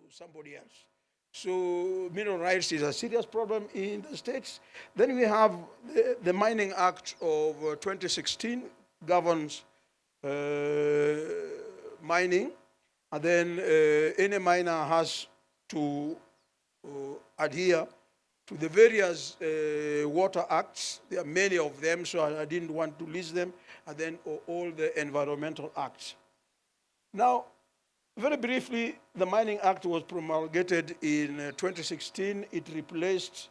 somebody else. So mineral rights is a serious problem in the states. Then we have the Mining Act of 2016 governs mining, and then any miner has to adhere to the various water acts. There are many of them, so I didn't want to list them, and then all the environmental acts. Now, very briefly, the Mining Act was promulgated in 2016. It replaced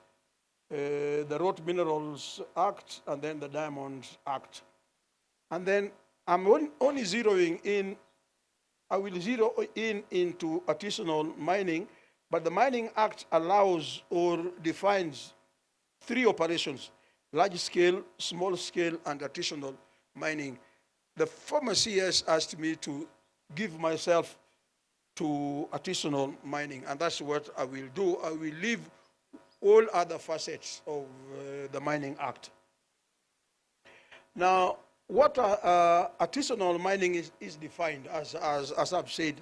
the Wrought Minerals Act and then the Diamonds Act. And then I'm only zeroing in, I will zero in into artisanal mining, but the Mining Act allows or defines 3 operations: large scale, small scale, and artisanal mining. The former CS asked me to give myself to artisanal mining, and that's what I will do. I will leave all other facets of the Mining Act. Now, what artisanal mining is defined, as I've said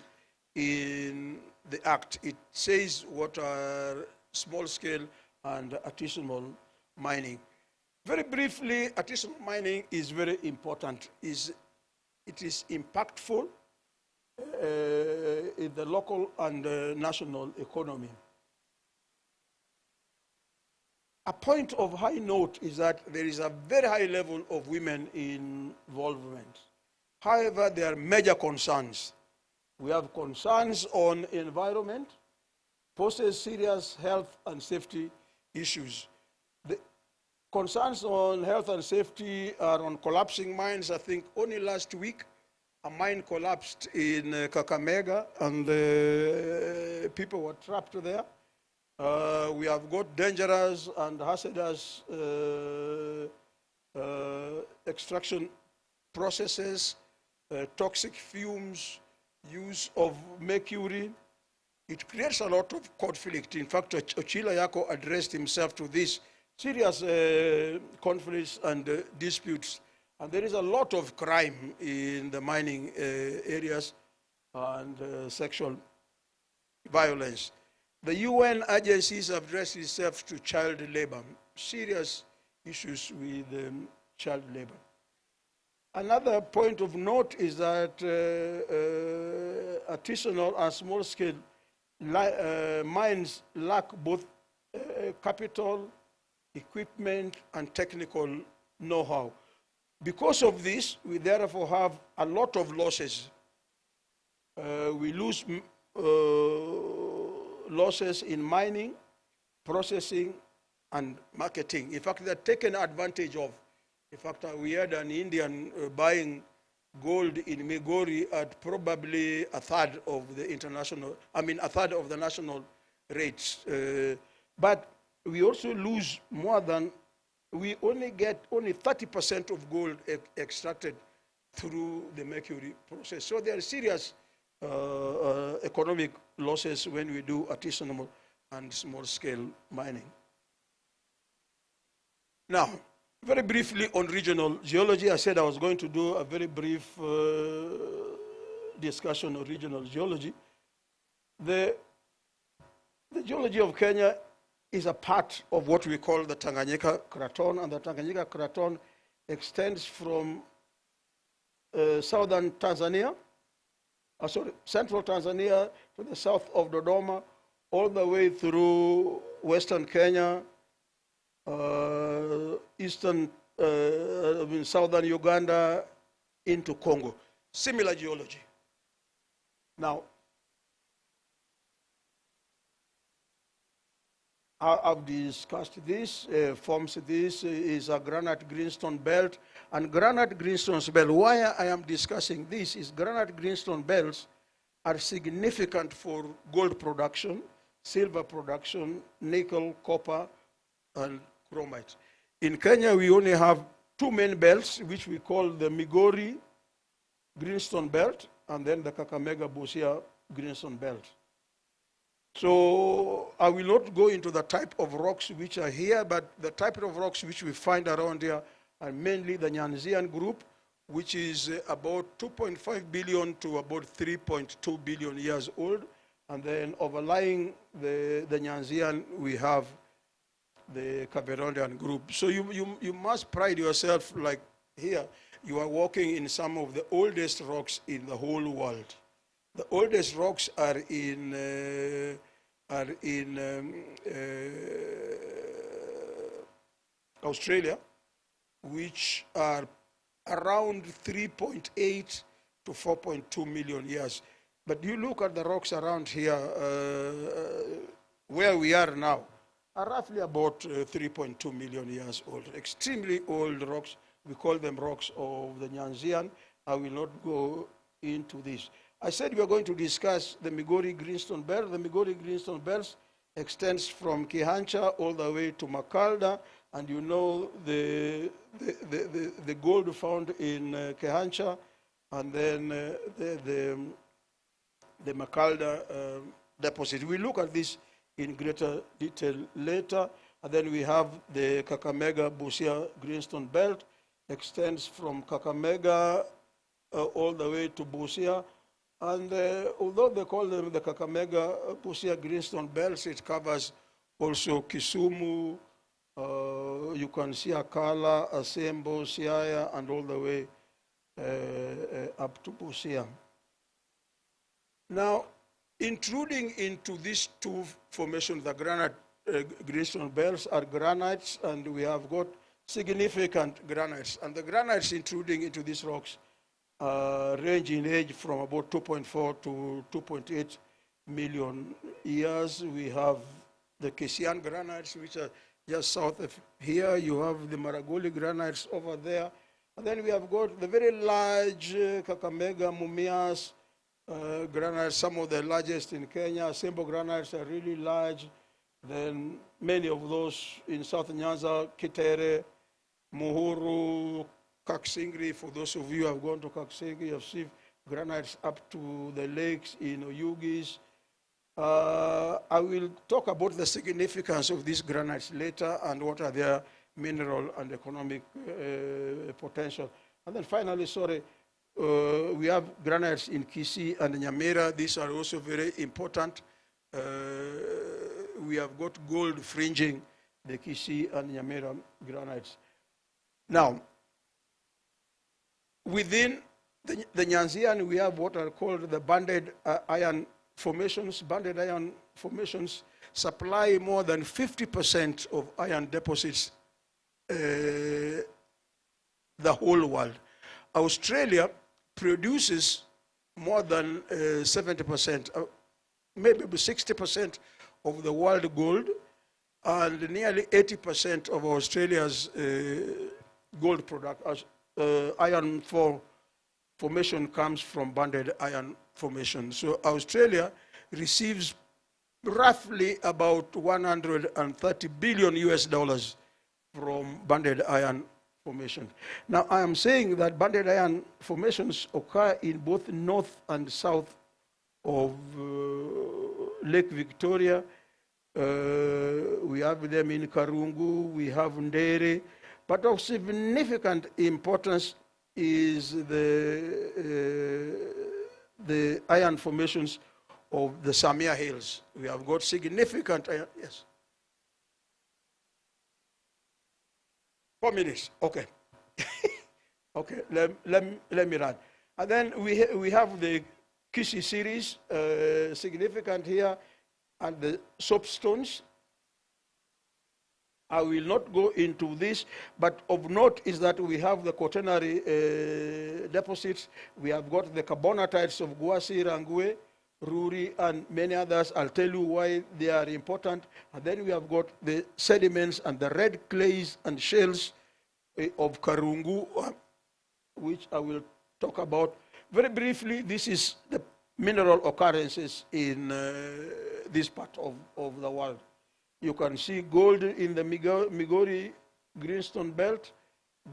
in the Act. It says what are small scale and artisanal mining. Very briefly, artisanal mining is very important. It is impactful in the local and national economy. A point of high note is that there is a very high level of women involvement. However, there are major concerns. We have concerns on environment, poses serious health and safety issues. The concerns on health and safety are on collapsing mines. I think only last week, a mine collapsed in Kakamega, and people were trapped there. We have got dangerous and hazardous extraction processes, toxic fumes, use of mercury. It creates a lot of conflict. In fact, Ochila Yako addressed himself to this serious conflicts and disputes. And there is a lot of crime in the mining areas and sexual violence. The UN agencies have addressed themselves to child labor, serious issues with child labor. Another point of note is that artisanal and small-scale mines lack both capital, equipment, and technical know-how. Because of this, we therefore have a lot of losses. We lose losses in mining, processing, and marketing. In fact, they're taken advantage of. In fact, we had an Indian buying gold in Migori at probably a third of the national rates. But we also lose more than, we only get only 30% of gold extracted through the mercury process. So there are serious economic losses when we do artisanal and small-scale mining. Now, very briefly on regional geology, I said I was going to do a very brief discussion on regional geology. The geology of Kenya is a part of what we call the Tanganyika Craton, and the Tanganyika Craton extends from southern Tanzania, central Tanzania to the south of Dodoma, all the way through western Kenya, southern Uganda into Congo. Similar geology. Now, I've discussed this, forms this is a granite greenstone belt. And granite greenstone belt, why I am discussing this is granite greenstone belts are significant for gold production, silver production, nickel, copper, and chromite. In Kenya, we only have 2 main belts, which we call the Migori greenstone belt, and then the Kakamega Busia greenstone belt. So I will not go into the type of rocks which are here, but the type of rocks which we find around here are mainly the NYANZA group, which is about 2.5 billion to about 3.2 billion years old. And then overlying the NYANZA, we have the Caberonian group. So you must pride yourself, like here, you are walking in some of the oldest rocks in the whole world. The oldest rocks are in Australia, which are around 3.8 to 4.2 million years. But you look at the rocks around here, where we are now, are roughly about 3.2 million years old. Extremely old rocks. We call them rocks of the NYANZA. I will not go into this. I said we are going to discuss the Migori Greenstone Belt. The Migori Greenstone Belt extends from Kihancha all the way to Makalda, and you know the gold found in Kihancha, and then the Makalda deposit. We look at this in greater detail later. And then we have the Kakamega Busia Greenstone Belt, extends from Kakamega all the way to Busia. And although they call them the Kakamega Busia Greenstone Belts, it covers also Kisumu, you can see Akala, Asembo, Siaya, and all the way up to Busia. Now, intruding into these two formations, the granite greenstone belts are granites, and we have got significant granites. And the granites intruding into these rocks range in age from about 2.4 to 2.8 million years. We have the Kesian granites, which are just south of here. You have the Maragoli granites over there. And then we have got the very large Kakamega, Mumias, granites, some of the largest in Kenya. Sembo granites are really large. Then many of those in South Nyanza, Kitere, Muhuru, Kaksingri. For those of you who have gone to Kaksingri, you have seen granites up to the lakes in Oyugis. I will talk about the significance of these granites later and what are their mineral and economic potential. And then finally, we have granites in Kisii and Nyamira. These are also very important. We have got gold fringing the Kisii and Nyamira granites. Now, within the NYANZA, we have what are called the banded iron formations. Banded iron formations supply more than 50% of iron deposits the whole world. Australia produces more than 70%, maybe 60% of the world gold, and nearly 80% of Australia's gold product, iron formation comes from banded iron formation. So Australia receives roughly about 130 billion US dollars from banded iron formation. Now, I am saying that banded iron formations occur in both north and south of Lake Victoria. We have them in Karungu, we have Ndere, but of significant importance is the iron formations of the Samia Hills. We have got significant iron, yes. 4 minutes, okay. Okay, let me run. And then we have the Kisii series, significant here, and the soapstones. I will not go into this, but of note is that we have the quaternary deposits. We have got the carbonatites of Guasi, Rangwe, Ruri, and many others. I'll tell you why they are important. And then we have got the sediments and the red clays and shells of Karungu, which I will talk about. Very briefly, this is the mineral occurrences in this part of the world. You can see gold in the Migori Greenstone Belt,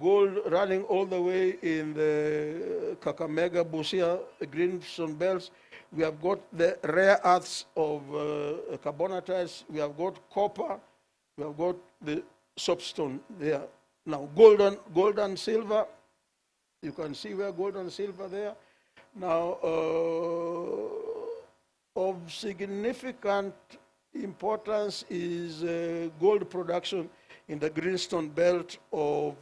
gold running all the way in the Kakamega Busia Greenstone Belts. We have got the rare earths of carbonatites. We have got copper. We have got the soapstone there. Now, gold and silver. You can see where gold and silver there. Now, of significant importance is gold production in the greenstone belt of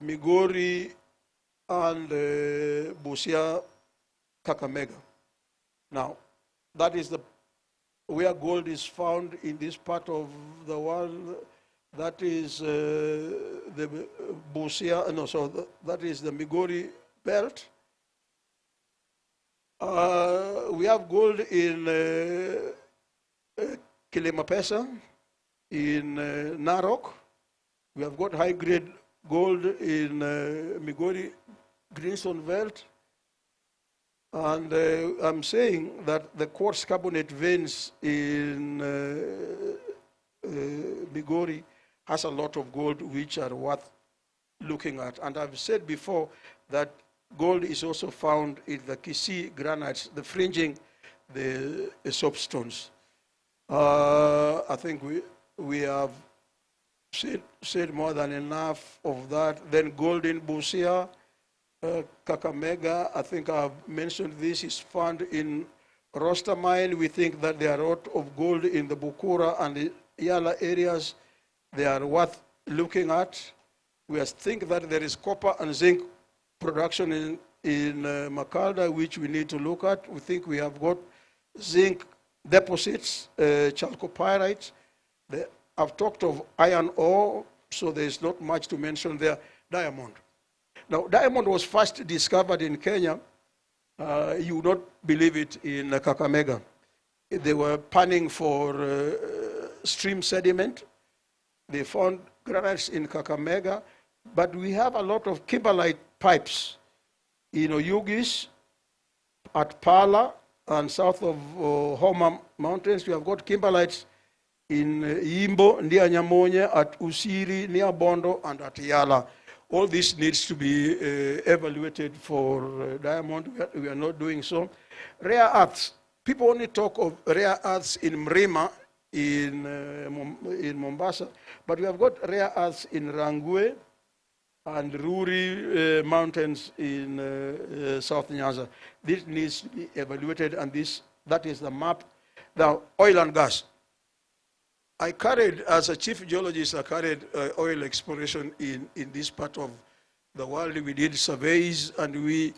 Migori and Busia, Kakamega. Now, that is where gold is found in this part of the world. That is the Busia, no, so that is the Migori belt. We have gold in Kilimapesa, in Narok. We have got high-grade gold in Migori greenstone belt. And I'm saying that the quartz carbonate veins in Migori has a lot of gold which are worth looking at. And I've said before that gold is also found in the Kisii granites, the fringing, the soapstones. I think we have said more than enough of that. Then gold in Busia, Kakamega, I think I've mentioned this, is found in Roster Mine. We think that there are a lot of gold in the Bukura and the Yala areas. They are worth looking at. We think that there is copper and zinc production in Makalda, which we need to look at. We think we have got zinc deposits, chalcopyrite. I've talked of iron ore, so there's not much to mention there. Diamond. Now, diamond was first discovered in Kenya. You would not believe it, in Kakamega. They were panning for stream sediment. They found granites in Kakamega, but we have a lot of kimberlite pipes in Oyugis, at Pala, and south of Homa Mountains. We have got kimberlites in Yimbo, near Nyamonye, at Usiri, near Bondo, and at Yala. All this needs to be evaluated for diamond. We are not doing so. Rare earths. People only talk of rare earths in Mrima, in Mombasa, but we have got rare earths in Rangwe and Ruri mountains in South Nyanza. This needs to be evaluated, and that is the map. Now, oil and gas. As a chief geologist, I carried oil exploration in this part of the world. We did surveys, and we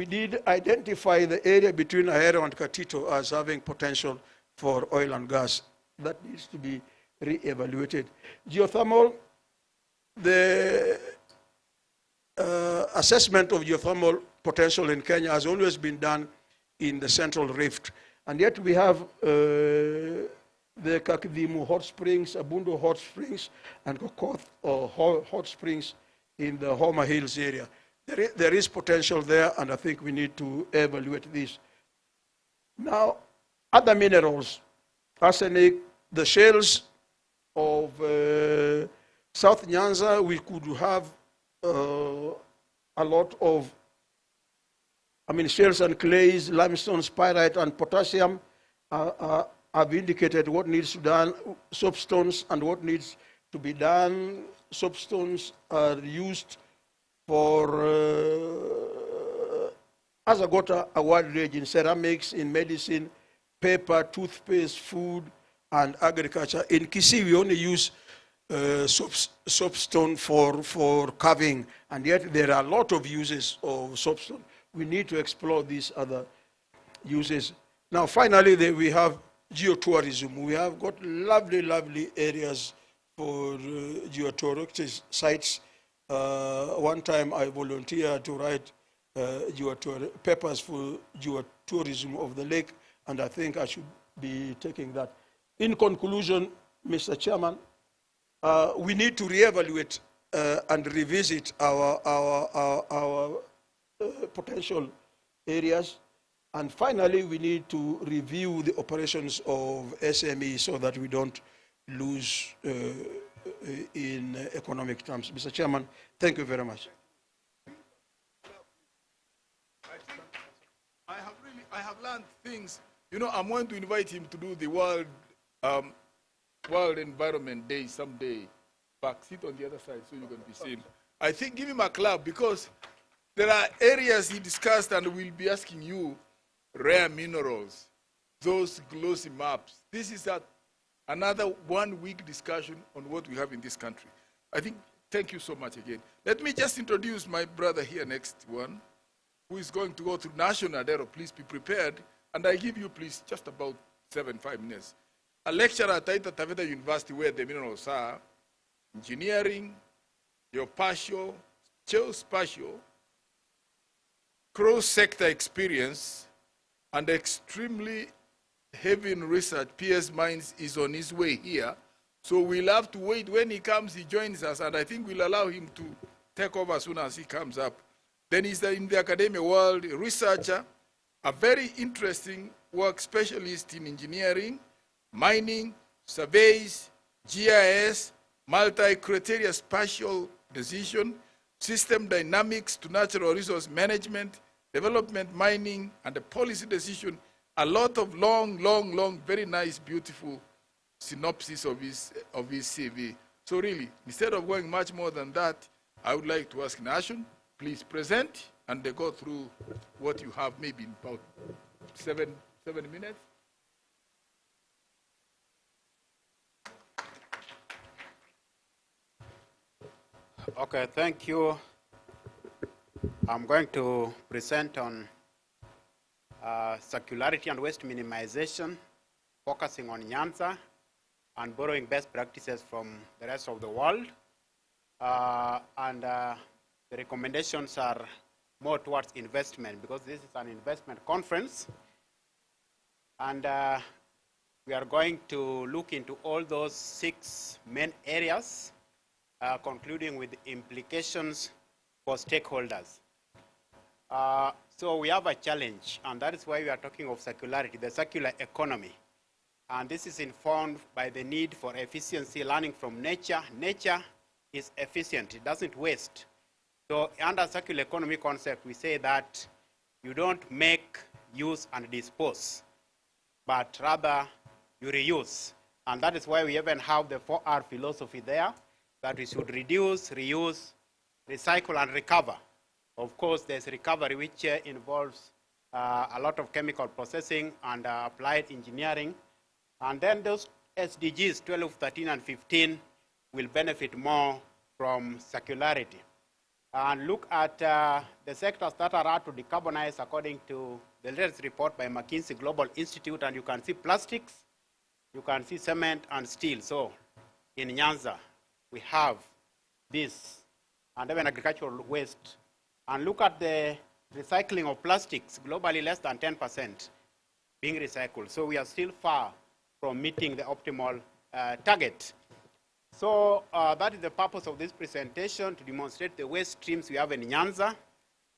did identify the area between Ahero and Katito as having potential for oil and gas. That needs to be re-evaluated. Geothermal, the assessment of geothermal potential in Kenya has always been done in the Central Rift. And yet we have the Kakidimu hot springs, Abundo hot springs, and Kokoth hot springs in the Homa Hills area. There is potential there, and I think we need to evaluate this. Now, other minerals, arsenic, the shales of South Nyanza, we could have a lot of, shales and clays, limestones, pyrite, and potassium have indicated what needs to be done, soapstones, and what needs to be done. Soapstones are used for Azagota award range in ceramics, in medicine, paper, toothpaste, food, and agriculture. In Kisii, we only use soapstone for carving, and yet there are a lot of uses of soapstone. We need to explore these other uses. Now, finally, we have geotourism. We have got lovely, lovely areas for geotouristic sites. One time I volunteered to write papers for geotourism of the lake, and I think I should be taking that. In conclusion, Mr. Chairman, we need to reevaluate and revisit our potential areas. And finally, we need to review the operations of SME so that we don't lose in economic terms. Mr. Chairman, thank you very much. I have learned things. You know, I'm going to invite him to do the World Environment Day someday. Back, sit on the other side so you can be seen. I think give him a clap, because there are areas he discussed, and we'll be asking you rare minerals. those glossy maps. This is another 1 week discussion on what we have in this country. I think, thank you so much again. Let me just introduce my brother here, next one, who is going to go through national data. Please be prepared. And I give you, please, just about 5 minutes. A lecturer at Taita Taveta University, where the minerals are, engineering, geospatial, cross-sector experience, and extremely heavy in research. P.S. Mines is on his way here. So we'll have to wait. When he comes, he joins us, and I think we'll allow him to take over as soon as he comes up. Then he's in the academic world, a researcher, a very interesting work specialist in engineering, mining, surveys, GIS, multi-criteria spatial decision, system dynamics to natural resource management, development mining, and the policy decision. A lot of long, very nice, beautiful synopsis of his CV. So really, instead of going much more than that, I would like to ask Nation, please present, and they go through what you have, maybe in about seven minutes. Okay, thank you. I'm going to present on circularity and waste minimization, focusing on NYANZA and borrowing best practices from the rest of the world. The recommendations are more towards investment, because this is an investment conference. And we are going to look into all those 6 main areas, concluding with implications for stakeholders. So we have a challenge, and that is why we are talking of circularity, the circular economy. And this is informed by the need for efficiency, learning from nature. Nature is efficient, it doesn't waste. So under circular economy concept, we say that you don't make, use, and dispose, but rather you reuse. And that is why we even have the 4R philosophy there, that we should reduce, reuse, recycle, and recover. Of course, there's recovery, which involves a lot of chemical processing and applied engineering. And then those SDGs 12, 13, and 15 will benefit more from circularity. And look at the sectors that are hard to decarbonize according to the latest report by McKinsey Global Institute. And you can see plastics, you can see cement and steel. So in NYANZA, we have this, and even agricultural waste. And look at the recycling of plastics, globally less than 10% being recycled. So we are still far from meeting the optimal target. So that is the purpose of this presentation, to demonstrate the waste streams we have in NYANZA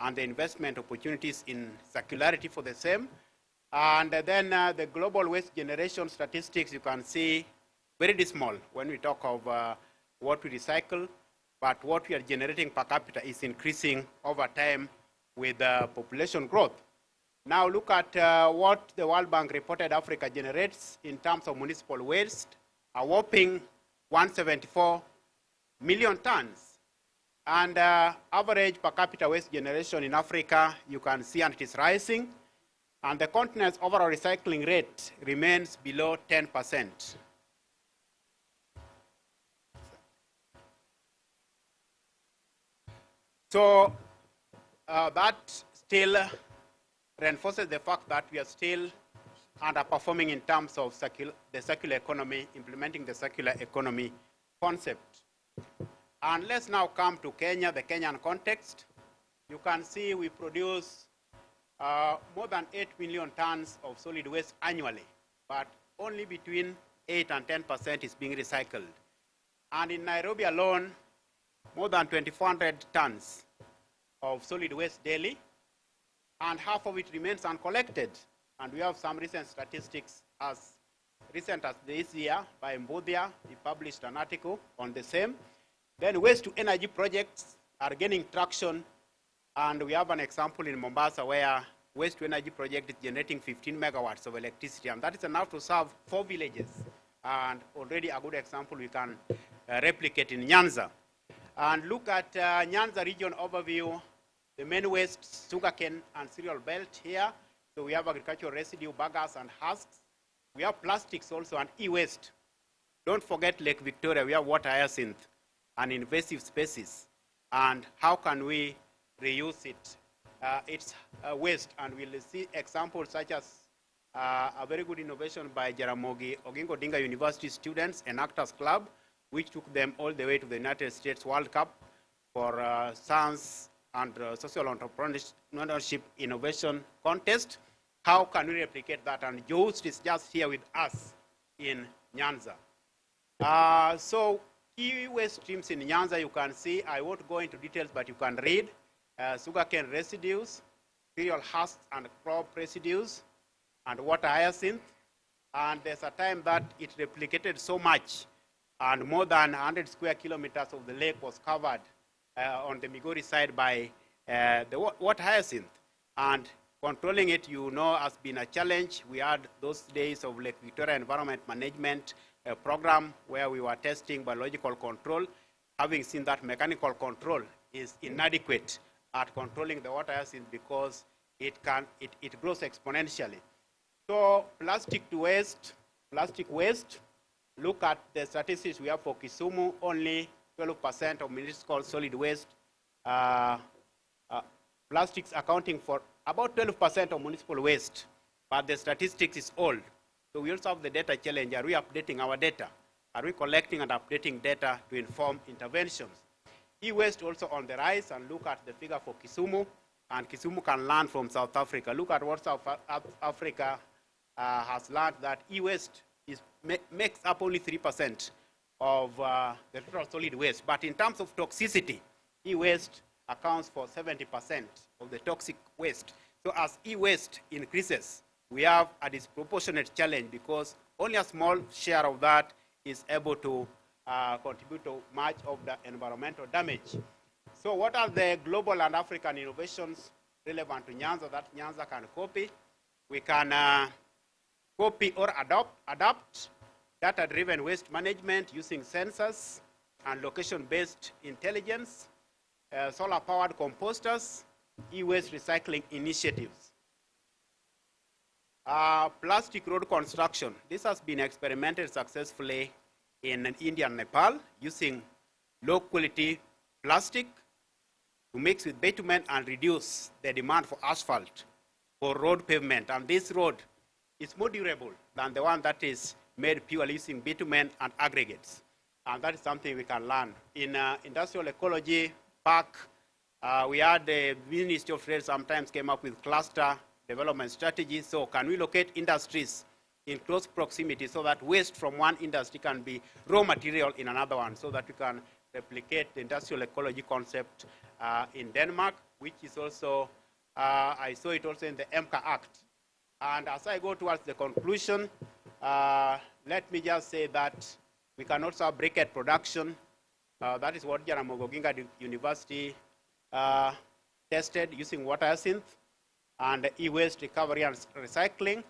and the investment opportunities in circularity for the same. And then the global waste generation statistics, you can see very dismal when we talk of what we recycle, but what we are generating per capita is increasing over time with population growth. Now look at what the World Bank reported Africa generates in terms of municipal waste, a whopping 174 million tons. And average per capita waste generation in Africa, you can see, and it is rising. And the continent's overall recycling rate remains below 10%. So that still reinforces the fact that we are still underperforming in terms of the circular economy, implementing the circular economy concept. And let's now come to Kenya, the Kenyan context. You can see we produce more than 8 million tons of solid waste annually, but only between 8 and 10% is being recycled. And in Nairobi alone, more than 2,400 tons of solid waste daily, and half of it remains uncollected. And we have some recent statistics as recent as this year by Mbudia. He published an article on the same. Then waste to energy projects are gaining traction. And we have an example in Mombasa where waste to energy project is generating 15 megawatts of electricity. And that is enough to serve 4 villages. And already a good example we can replicate in NYANZA. And look at NYANZA region overview, the main waste, sugarcane and cereal belt here. So we have agricultural residue, bagasse, and husks. We have plastics also and e-waste. Don't forget Lake Victoria, we have water hyacinth and invasive species. And how can we reuse it? It's waste, and we'll see examples such as a very good innovation by Jaramogi Oginga Odinga University students and Actors Club, which took them all the way to the United States World Cup for science and social entrepreneurship innovation contest. How can we replicate that? And Joost is just here with us in NYANZA. So key waste streams in NYANZA, you can see, I won't go into details, but you can read. Sugarcane residues, cereal husks and crop residues, and water hyacinth. And there's a time that it replicated so much, and more than 100 square kilometers of the lake was covered on the Migori side by the water hyacinth. And controlling it, you know, has been a challenge. We had those days of Lake Victoria Environment Management Program where we were testing biological control, having seen that mechanical control is inadequate at controlling the water hyacinth because it grows exponentially. So plastic waste, look at the statistics we have for Kisumu, only 12% of municipal solid waste. Plastics accounting for about 12% of municipal waste, but the statistics is old. So we also have the data challenge. Are we updating our data? Are we collecting and updating data to inform interventions? E-waste also on the rise, and look at the figure for Kisumu, and Kisumu can learn from South Africa. Look at what South Africa has learned, that e-waste makes up only 3% of the total solid waste. But in terms of toxicity, e-waste accounts for 70% of the toxic waste. So as e-waste increases, we have a disproportionate challenge because only a small share of that is able to contribute to much of the environmental damage. So what are the global and African innovations relevant to NYANZA that NYANZA can copy? We can copy or adapt data-driven waste management using sensors and location-based intelligence, solar-powered composters, e-waste recycling initiatives. Plastic road construction. This has been experimented successfully in India and Nepal using low-quality plastic to mix with bitumen and reduce the demand for asphalt for road pavement. And this road is more durable than the one that is made purely using bitumen and aggregates. And that is something we can learn. In industrial ecology park, we had the Ministry of Trade sometimes came up with cluster development strategies. So can we locate industries in close proximity so that waste from one industry can be raw material in another one, so that we can replicate the industrial ecology concept in Denmark, which is also, I saw it also in the MCA Act. And as I go towards the conclusion, let me just say that we can also have briquette production. That is what Jaramogi Oginga University tested using water hyacinth and e-waste recovery and recycling,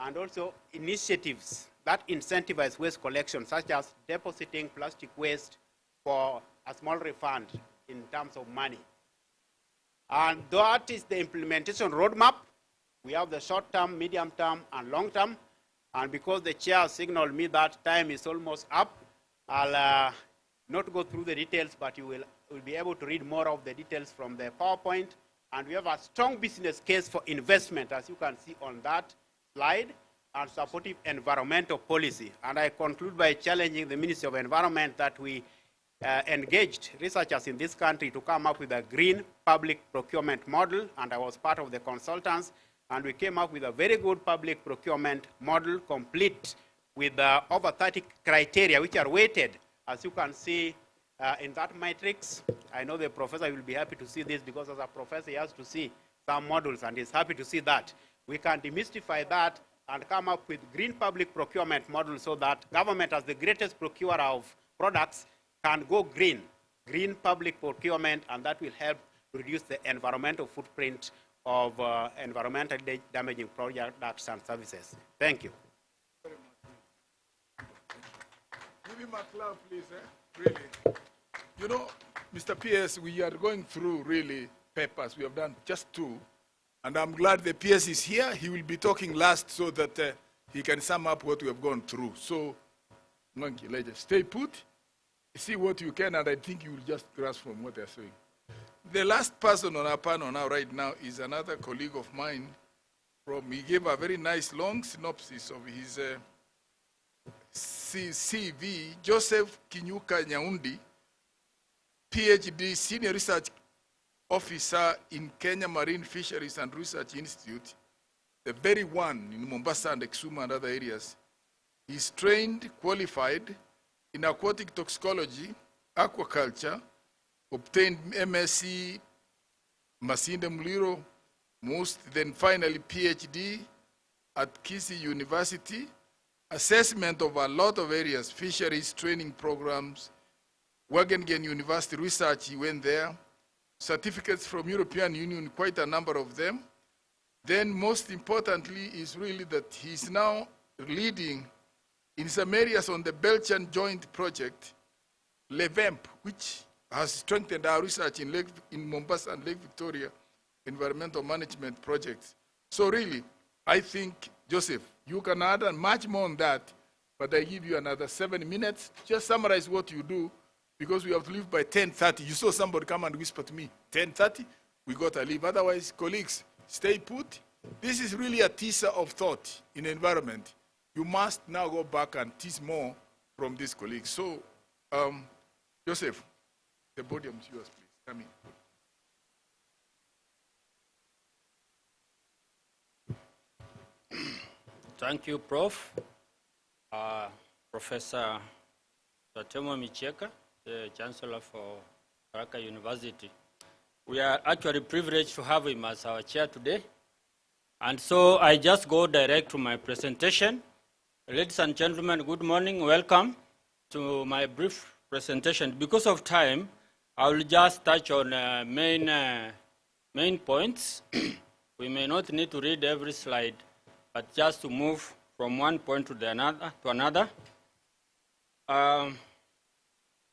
and also initiatives that incentivize waste collection, such as depositing plastic waste for a small refund in terms of money. And that is the implementation roadmap. We have the short term, medium term, and long term. And because the chair signaled me that time is almost up, I'll not go through the details, but you will be able to read more of the details from the PowerPoint. And we have a strong business case for investment, as you can see on that slide, and supportive environmental policy. And I conclude by challenging the Ministry of Environment that we engaged researchers in this country to come up with a green public procurement model, and I was part of the consultants, and we came up with a very good public procurement model, complete with over 30 criteria, which are weighted, as you can see in that matrix. I know the professor will be happy to see this, because as a professor, he has to see some models, and he's happy to see that. We can demystify that and come up with green public procurement model, so that government, as the greatest procurer of products, can go green public procurement, and that will help reduce the environmental footprint of environmentally damaging products and services. Thank you. Very much. Give him a clap, please. Really. You know, Mr. PS, we are going through really papers. We have done just 2, And I'm glad the PS is here. He will be talking last so that he can sum up what we have gone through. So, Monkey, let's just stay put, see what you can, and I think you will just grasp from what they're saying. The last person on our panel now, right now, is another colleague of mine. He gave a very nice long synopsis of his CV, Joseph Kinyuka Nyaundi, PhD, Senior Research Officer in Kenya Marine Fisheries and Research Institute, the very one in Mombasa and Kisumu and other areas. He's trained, qualified in aquatic toxicology, aquaculture, obtained MSc, Masinde Muliro, then finally PhD at Kisii University, assessment of a lot of areas, fisheries, training programs, Wageningen University research, he went there, certificates from European Union, quite a number of them. Then most importantly is really that he's now leading in some areas on the Belgian joint project, LEVEMP, which has strengthened our research in Mombasa and Lake Victoria environmental management projects. So really, I think, Joseph, you can add much more on that, but I give you another 7 minutes. Just summarize what you do, because we have to leave by 10:30. You saw somebody come and whisper to me, 10:30, we got to leave. Otherwise, colleagues, stay put. This is really a teaser of thought in environment. You must now go back and tease more from these colleagues. So, Joseph, the podium is yours, please. Come in. Thank you, Prof. Professor Tatemo Micheka, the Chancellor for Tharaka University. We are actually privileged to have him as our chair today. And so I just go direct to my presentation. Ladies and gentlemen, good morning. Welcome to my brief presentation. Because of time, I will just touch on main points. We may not need to read every slide, but just to move from one point to another.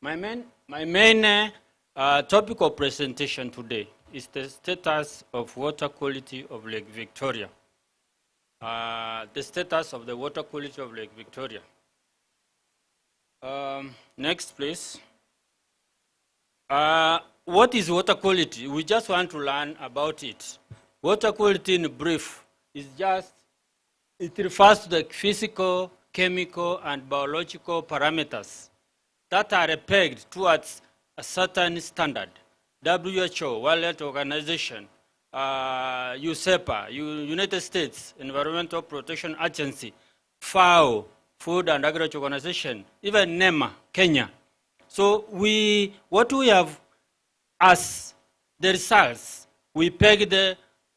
My main topic of presentation today is the status of water quality of Lake Victoria. The status of the water quality of Lake Victoria. Next, please. What is water quality? We just want to learn about it. Water quality in brief is just, it refers to the physical, chemical, and biological parameters that are pegged towards a certain standard. WHO, World Health Organization, USEPA, United States Environmental Protection Agency, FAO, Food and Agriculture Organization, even NEMA, Kenya. So what we have as the results, we peg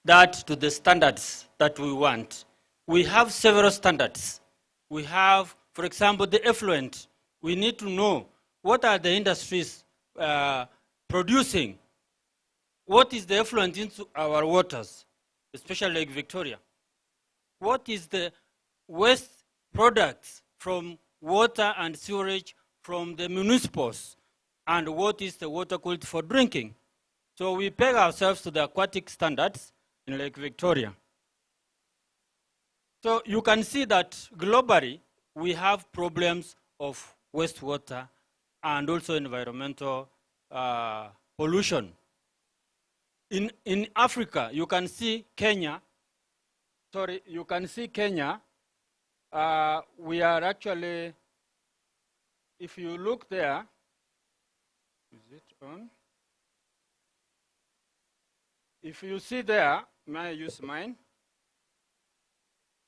that to the standards that we want. We have several standards. We have, for example, the effluent. We need to know what are the industries producing. What is the effluent into our waters, especially Lake Victoria? What is the waste products from water and sewerage from the municipals? And what is the water quality for drinking? So we peg ourselves to the aquatic standards in Lake Victoria. So you can see that globally, we have problems of wastewater and also environmental pollution. In Africa, you can see Kenya, we are actually, if you look there, is it on? If you see there, may I use mine?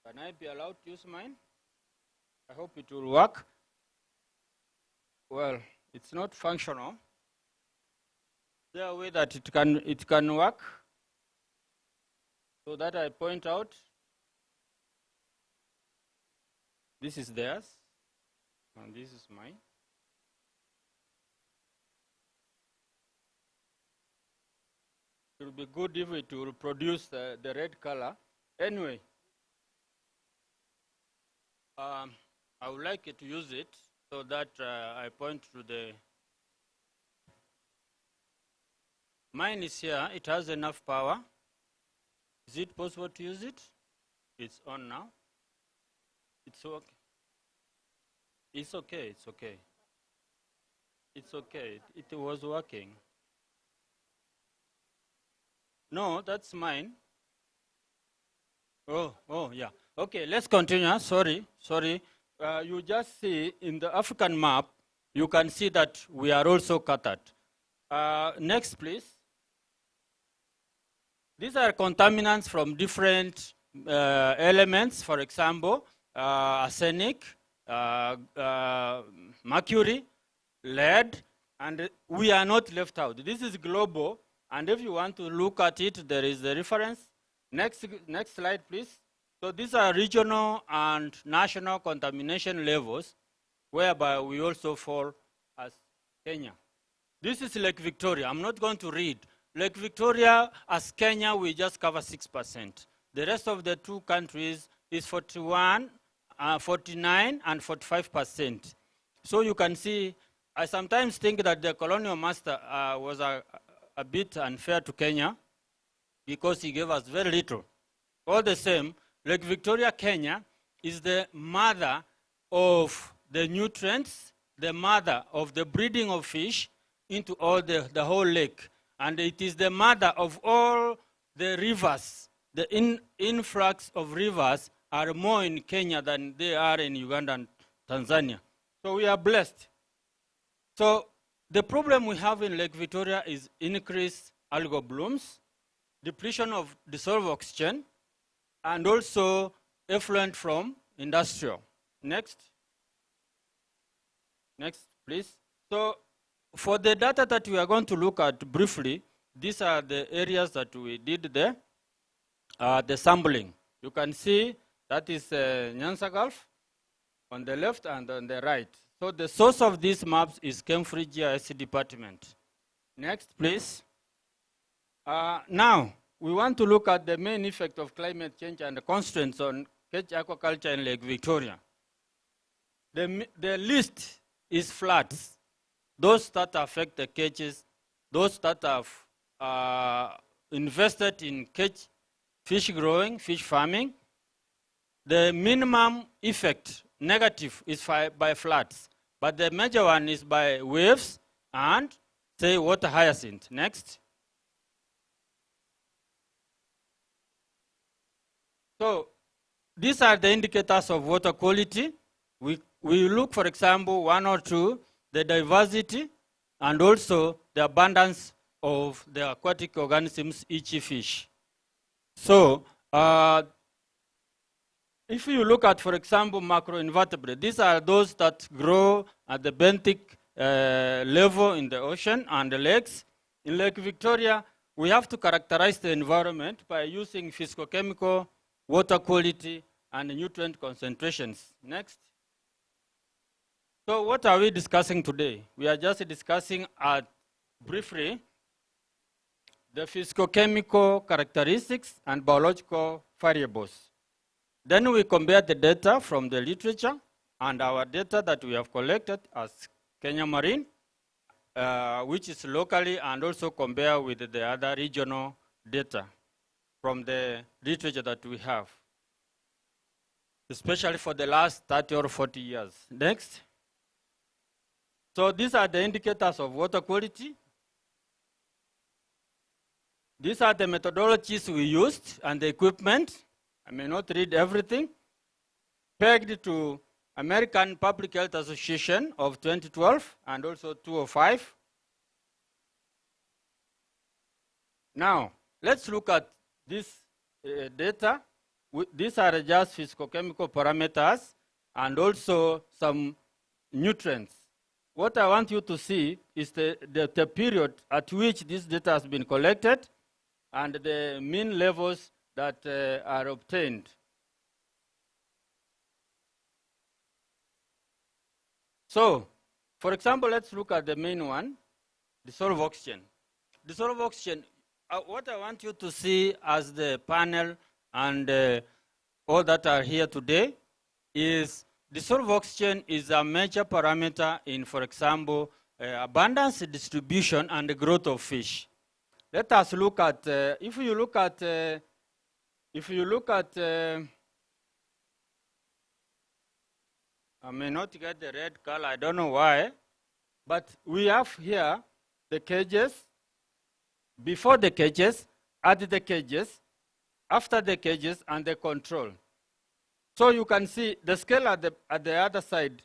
Can I be allowed to use mine? I hope it will work. Well, it's not functional. Is there a way that it can work? So that I point out, this is theirs, and this is mine. It will be good if it will produce the red color. Anyway, I would like you to use it so that I point to the, mine is here, it has enough power. Is it possible to use it? It's on now. It's okay. It's okay. It's okay. It's okay. It was working. No, that's mine. Oh, yeah. Okay, let's continue. Sorry. You just see in the African map, you can see that we are also scattered. Next, please. These are contaminants from different elements, for example, arsenic, mercury, lead, and we are not left out. This is global, and if you want to look at it, there is a reference. Next slide, please. So these are regional and national contamination levels, whereby we also fall as Kenya. This is Lake Victoria. I'm not going to read. Lake Victoria, as Kenya, we just cover 6%. The rest of the two countries is 49 and 45%. So you can see, I sometimes think that the colonial master was a bit unfair to Kenya because he gave us very little. All the same, Lake Victoria, Kenya, is the mother of the nutrients, the mother of the breeding of fish into all the whole lake. And it is the mother of all the rivers. The influx of rivers are more in Kenya than they are in Uganda and Tanzania. So we are blessed. So the problem we have in Lake Victoria is increased algal blooms, depletion of dissolved oxygen, and also effluent from industrial. Next, please. So for the data that we are going to look at briefly, these are the areas that we did there, the sampling. You can see that is NYANZA Gulf on the left and on the right. So the source of these maps is Cambridge GIS department. Next, please. Now, we want to look at the main effect of climate change and the constraints on catch aquaculture in Lake Victoria. The list is floods. Those that affect the catches, those that have invested in catch, fish growing, fish farming. The minimum effect, negative, is by floods. But the major one is by waves and, say, water hyacinth. Next. So these are the indicators of water quality. We look, for example, 1 or 2, the diversity, and also the abundance of the aquatic organisms, each fish. So if you look at, for example, macroinvertebrates, these are those that grow at the benthic level in the ocean and the lakes. In Lake Victoria, we have to characterize the environment by using physicochemical, water quality, and nutrient concentrations. Next. So what are we discussing today? We are just discussing briefly the physicochemical characteristics and biological variables. Then we compare the data from the literature and our data that we have collected as Kenya Marine, which is locally, and also compare with the other regional data from the literature that we have, especially for the last 30 or 40 years. Next. So these are the indicators of water quality. These are the methodologies we used and the equipment. I may not read everything. Pegged to American Public Health Association of 2012 and also 205. Now, let's look at this data. These are just physicochemical parameters and also some nutrients. What I want you to see is the period at which this data has been collected and the mean levels that are obtained. So, for example, let's look at the main one, dissolved oxygen. Dissolved oxygen, what I want you to see as the panel and all that are here today is dissolved oxygen is a major parameter in, for example, abundance, distribution, and the growth of fish. Let us look at, if you look at if you look at, I may not get the red color, I don't know why, but we have here the cages, before the cages, at the cages, after the cages, and the control. So you can see the scale at the other side.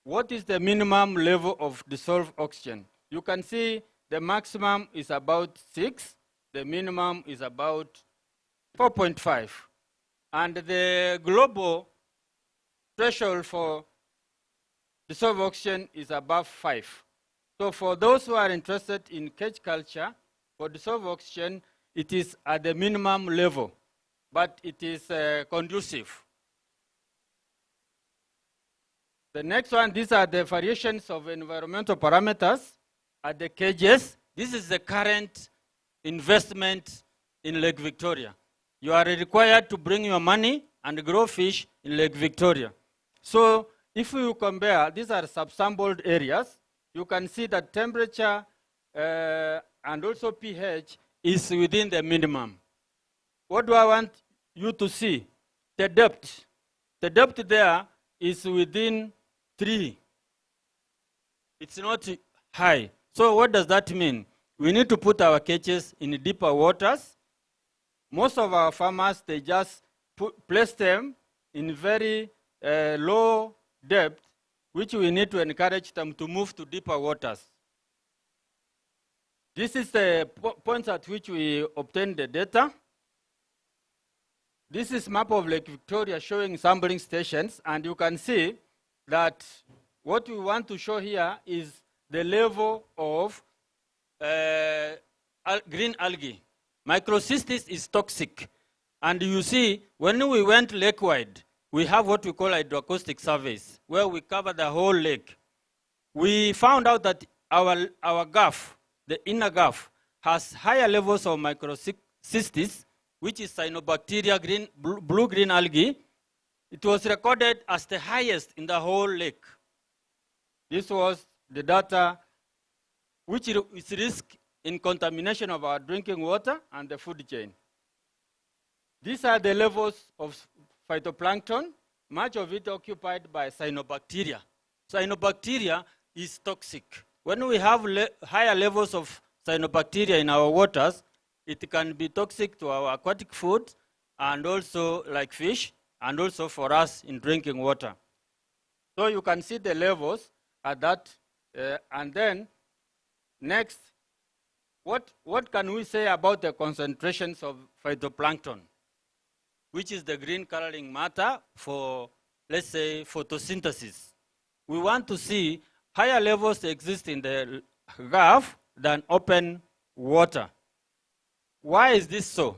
What is the minimum level of dissolved oxygen? You can see the maximum is about 6, the minimum is about 4.5. And the global threshold for dissolved oxygen is above 5. So for those who are interested in cage culture, for dissolved oxygen, it is at the minimum level, but it is conducive. The next one, these are the variations of environmental parameters at the cages. This is the current investment in Lake Victoria. You are required to bring your money and grow fish in Lake Victoria. So if you compare, these are subsampled areas, you can see that temperature and also pH is within the minimum. What do I want you to see? The depth. The depth there is within 3. It's not high. So what does that mean? We need to put our cages in deeper waters. Most of our farmers, they just place them in very low depth, which we need to encourage them to move to deeper waters. This is the points at which we obtain the data. This is map of Lake Victoria showing sampling stations, and you can see that what we want to show here is the level of green algae. Microcystis is toxic. And you see, when we went lake-wide, we have what we call hydroacoustic surveys, where we cover the whole lake. We found out that our gulf, the inner gulf, has higher levels of microcystis, which is cyanobacteria blue-green algae. It was recorded as the highest in the whole lake. This was the data which is risk in contamination of our drinking water and the food chain. These are the levels of phytoplankton, much of it occupied by cyanobacteria. Cyanobacteria is toxic. When we have higher levels of cyanobacteria in our waters, it can be toxic to our aquatic food and also like fish, and also for us in drinking water. So you can see the levels at that, and then next, what can we say about the concentrations of phytoplankton, which is the green coloring matter for, let's say, photosynthesis? We want to see higher levels exist in the Gulf than open water. Why is this so?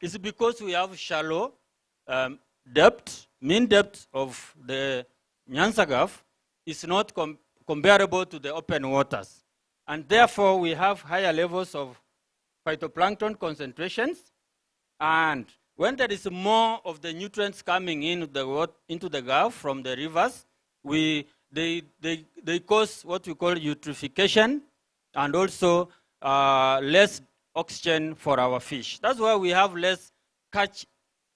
It's because we have shallow depth, mean depth of the NYANZA Gulf is not comparable to the open waters. And therefore, we have higher levels of phytoplankton concentrations. And when there is more of the nutrients coming into the Gulf from the rivers, they cause what we call eutrophication and also less oxygen for our fish. That's why we have less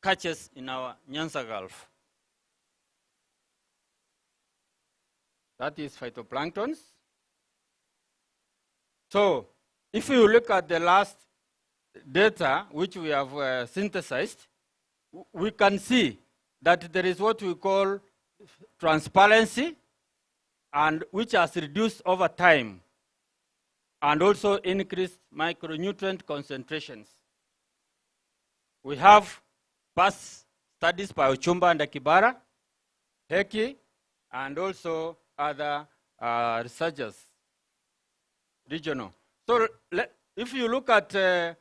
catches in our NYANZA Gulf. That is phytoplanktons. So if you look at the last data which we have synthesized, we can see that there is what we call transparency, and which has reduced over time, and also increased micronutrient concentrations. We have past studies by Ochumba and Akibara, Heki, and also other researchers, regional. So if you look at the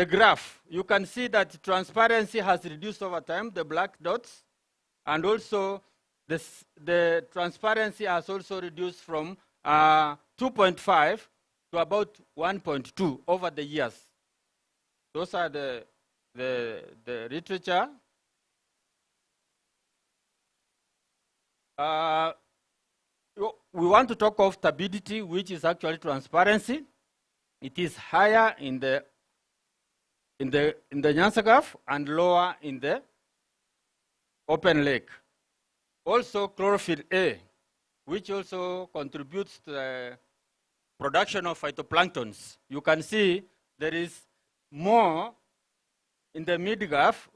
graph, you can see that transparency has reduced over time, the black dots, and also the transparency has also reduced from 2.5 to about 1.2 over the years. Those are the literature. We want to talk of turbidity, which is actually transparency. It is higher in the in the NYANZA Gulf and lower in the open lake. Also chlorophyll A, which also contributes to the production of phytoplanktons. You can see there is more in the mid-Gulf.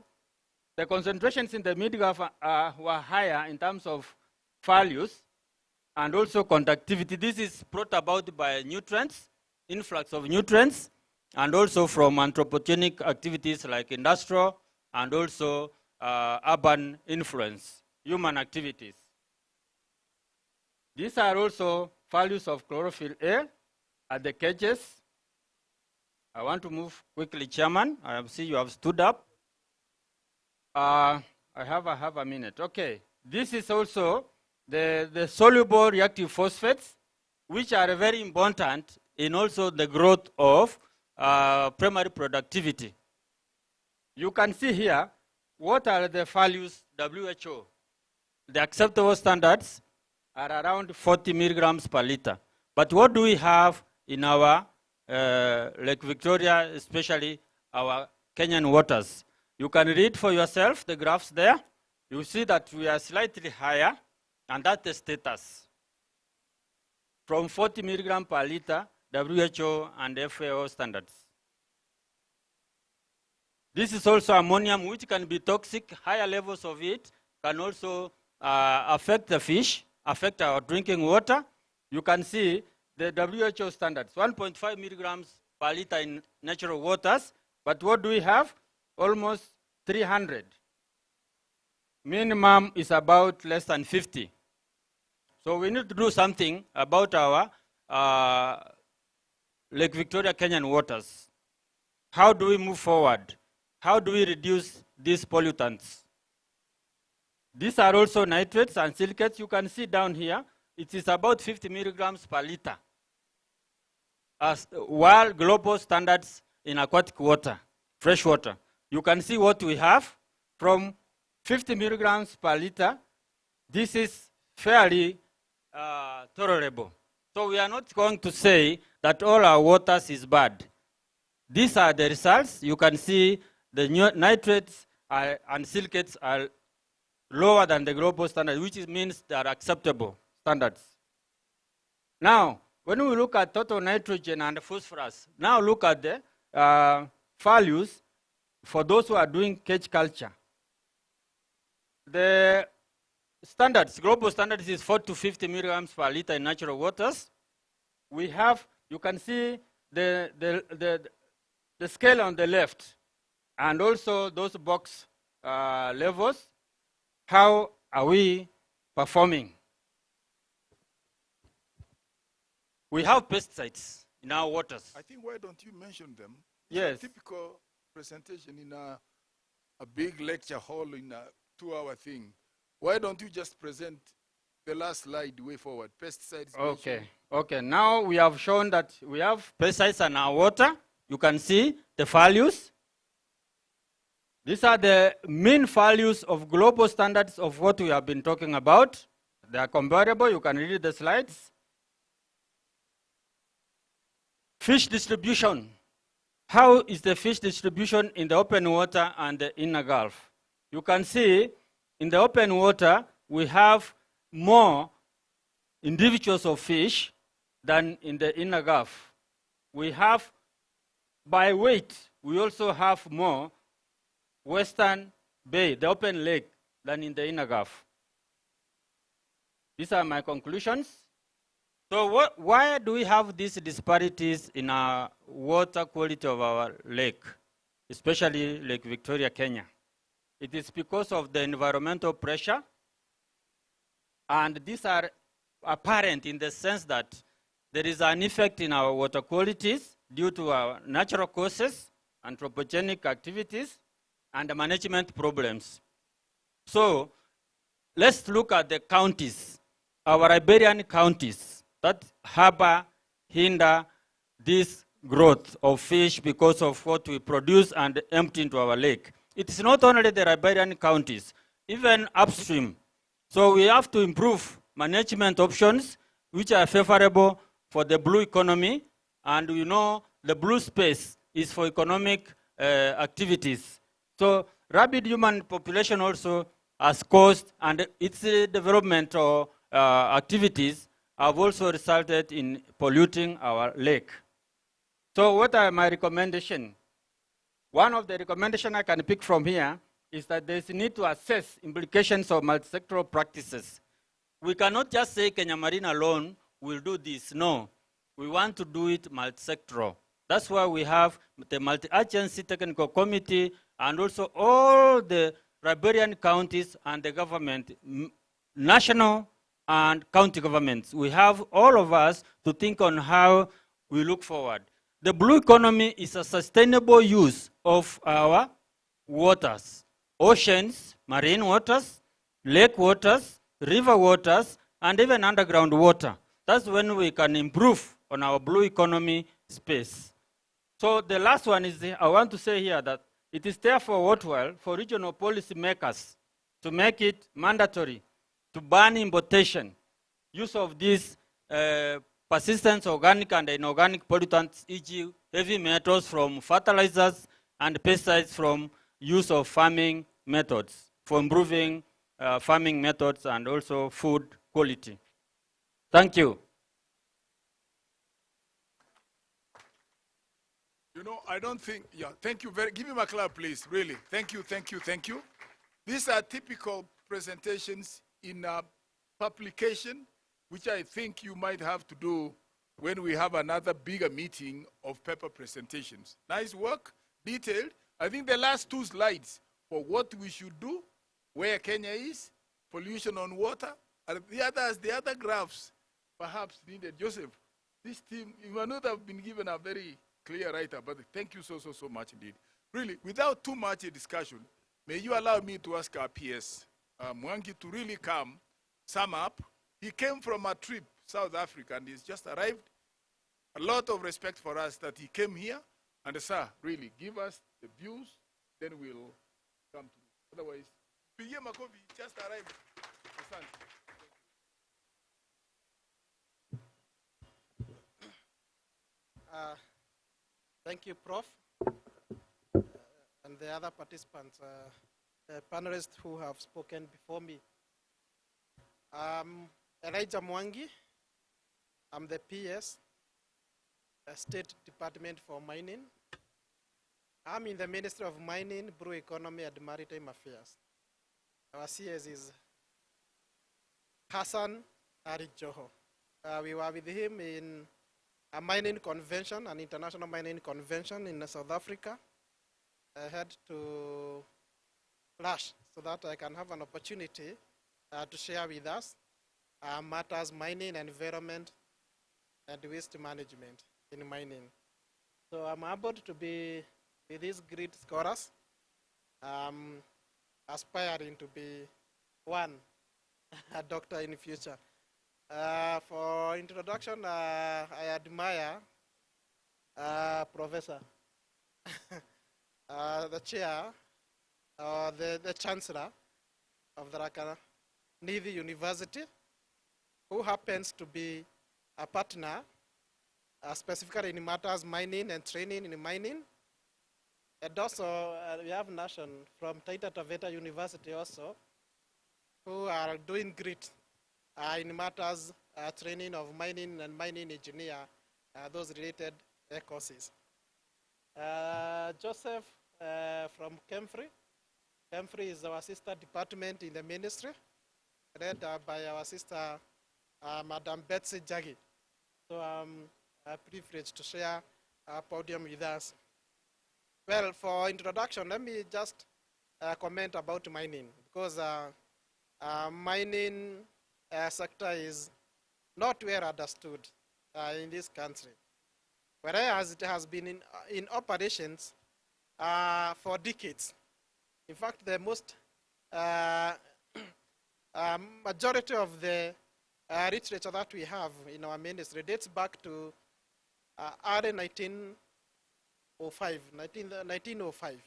The concentrations in the mid-Gulf were higher in terms of values and also conductivity. This is brought about by nutrients, influx of nutrients, and also from anthropogenic activities like industrial and also urban influence, human activities. These are also values of chlorophyll A at the cages. I want to move quickly, Chairman. I see you have stood up. I have a minute. Okay. This is also the soluble reactive phosphates, which are very important in also the growth of primary productivity. You can see here what are the values WHO. The acceptable standards are around 40 milligrams per liter. But what do we have in our Lake Victoria, especially our Kenyan waters? You can read for yourself the graphs there. You see that we are slightly higher, and that's the status. From 40 milligrams per liter, WHO and FAO standards. This is also ammonium, which can be toxic. Higher levels of it can also affect the fish, affect our drinking water. You can see the WHO standards, 1.5 milligrams per liter in natural waters. But what do we have? Almost 300. Minimum is about less than 50. So we need to do something about our Lake Victoria Kenyan waters. How do we move forward? How do we reduce these pollutants? These are also nitrates and silicates. You can see down here, it is about 50 milligrams per liter. While global standards in aquatic water, fresh water, you can see what we have from 50 milligrams per liter. This is fairly tolerable. So we are not going to say that all our waters is bad. These are the results. You can see the nitrates and silicates are lower than the global standard, which means they are acceptable standards. Now, when we look at total nitrogen and phosphorus, now look at the values for those who are doing cage culture. The standards, global standards is 40 to 50 milligrams per liter in natural waters. We have, you can see the scale on the left, and also those box levels. How are we performing? We have pesticides in our waters. I think, why don't you mention them? Yes. It's a typical presentation in a big lecture hall in a 2-hour thing. Why don't you just present the last slide way forward? Pesticides. Okay. mentioned. Okay. Now we have shown that we have pesticides in our water. You can see the values. These are the mean values of global standards of what we have been talking about. They are comparable. You can read the slides. Fish distribution. How is the fish distribution in the open water and the inner Gulf? You can see in the open water, we have more individuals of fish than in the inner Gulf. We have, by weight, we also have more Western Bay, the open lake, than in the inner Gulf. These are my conclusions. So why do we have these disparities in our water quality of our lake, especially Lake Victoria, Kenya? It is because of the environmental pressure, and these are apparent in the sense that there is an effect in our water qualities due to our natural causes, anthropogenic activities, and the management problems. So let's look at the counties, our riparian counties that harbor, hinder this growth of fish because of what we produce and empty into our lake. It is not only the riparian counties, even upstream. So we have to improve management options which are favorable for the blue economy. And we know the blue space is for economic activities. So rapid human population also has caused, and its development or activities have also resulted in polluting our lake. So what are my recommendations? One of the recommendations I can pick from here is that there is a need to assess implications of multi-sectoral practices. We cannot just say Kenya Marine alone will do this. No, we want to do it multi-sectoral. That's why we have the multi-agency technical committee and also all the riparian counties and the government, national and county governments. We have all of us to think on how we look forward. The blue economy is a sustainable use of our waters, oceans, marine waters, lake waters, river waters, and even underground water. That's when we can improve on our blue economy space. So the last one is, I want to say here that it is therefore worthwhile for regional policy makers to make it mandatory to ban importation, use of these persistent organic and inorganic pollutants, e.g. heavy metals from fertilizers and pesticides from use of farming methods for improving farming methods and also food quality. Thank you. You know, I don't think, yeah, thank you very, give him a clap, please, really. Thank you, thank you, thank you. These are typical presentations in a publication, which I think you might have to do when we have another bigger meeting of paper presentations. Nice work, detailed. I think the last two slides for what we should do, where Kenya is, pollution on water, and the other graphs perhaps needed. Joseph, this team, you may not have been given a very clear write-up, but thank you so much indeed. Really, without too much a discussion, may you allow me to ask our PS, Mwangi, to really come, sum up. He came from a trip, South Africa, and he's just arrived. A lot of respect for us that he came here. And sir, really, give us the views, then we'll come to you. Otherwise, P.M. Makobi just arrived. Thank you, Prof. And the other participants, the panelists who have spoken before me. Elijah Mwangi, I'm the PS, State Department for Mining. I'm in the Ministry of Mining, Blue Economy and Maritime Affairs. Our CS is Hassan Ari Joho. We were with him in a mining convention, an international mining convention in South Africa. I had to flash so that I can have an opportunity to share with us matters mining, environment, and waste management in mining. So I'm able to be with these great scholars, aspiring to be one, a doctor in the future. For introduction, I admire Professor, the chair, the chancellor of the Rakanidhi University, who happens to be a partner, specifically in matters mining and training in mining. And also, we have Nation from Taita Taveta University also, who are doing great in matters training of mining and mining engineer, those related courses. Joseph from Kemfrey. Kemfrey is our sister department in the ministry, led by our sister, Madam Betsy Jagi. So I'm privileged to share our podium with us. Well, for introduction, let me just comment about mining, because mining sector is not well understood in this country, whereas it has been in operations for decades. In fact, the most majority of the literature that we have in our ministry dates back to early 1905,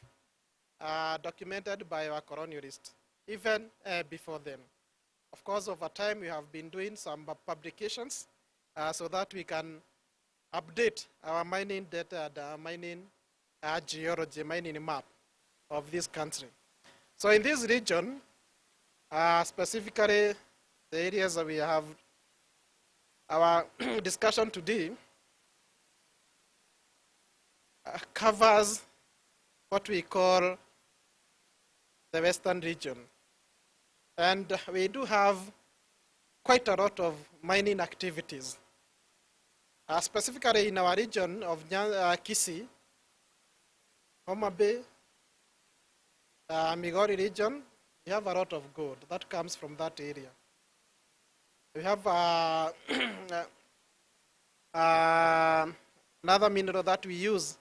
documented by our colonialists, even before then. Of course, over time, we have been doing some publications so that we can update our mining data and our mining geology, mining map of this country. So in this region, specifically the areas that we have our discussion today covers what we call the Western region. And we do have quite a lot of mining activities. Specifically in our region of Kisii, Homa Bay, Migori region, we have a lot of gold that comes from that area. We have another mineral that we use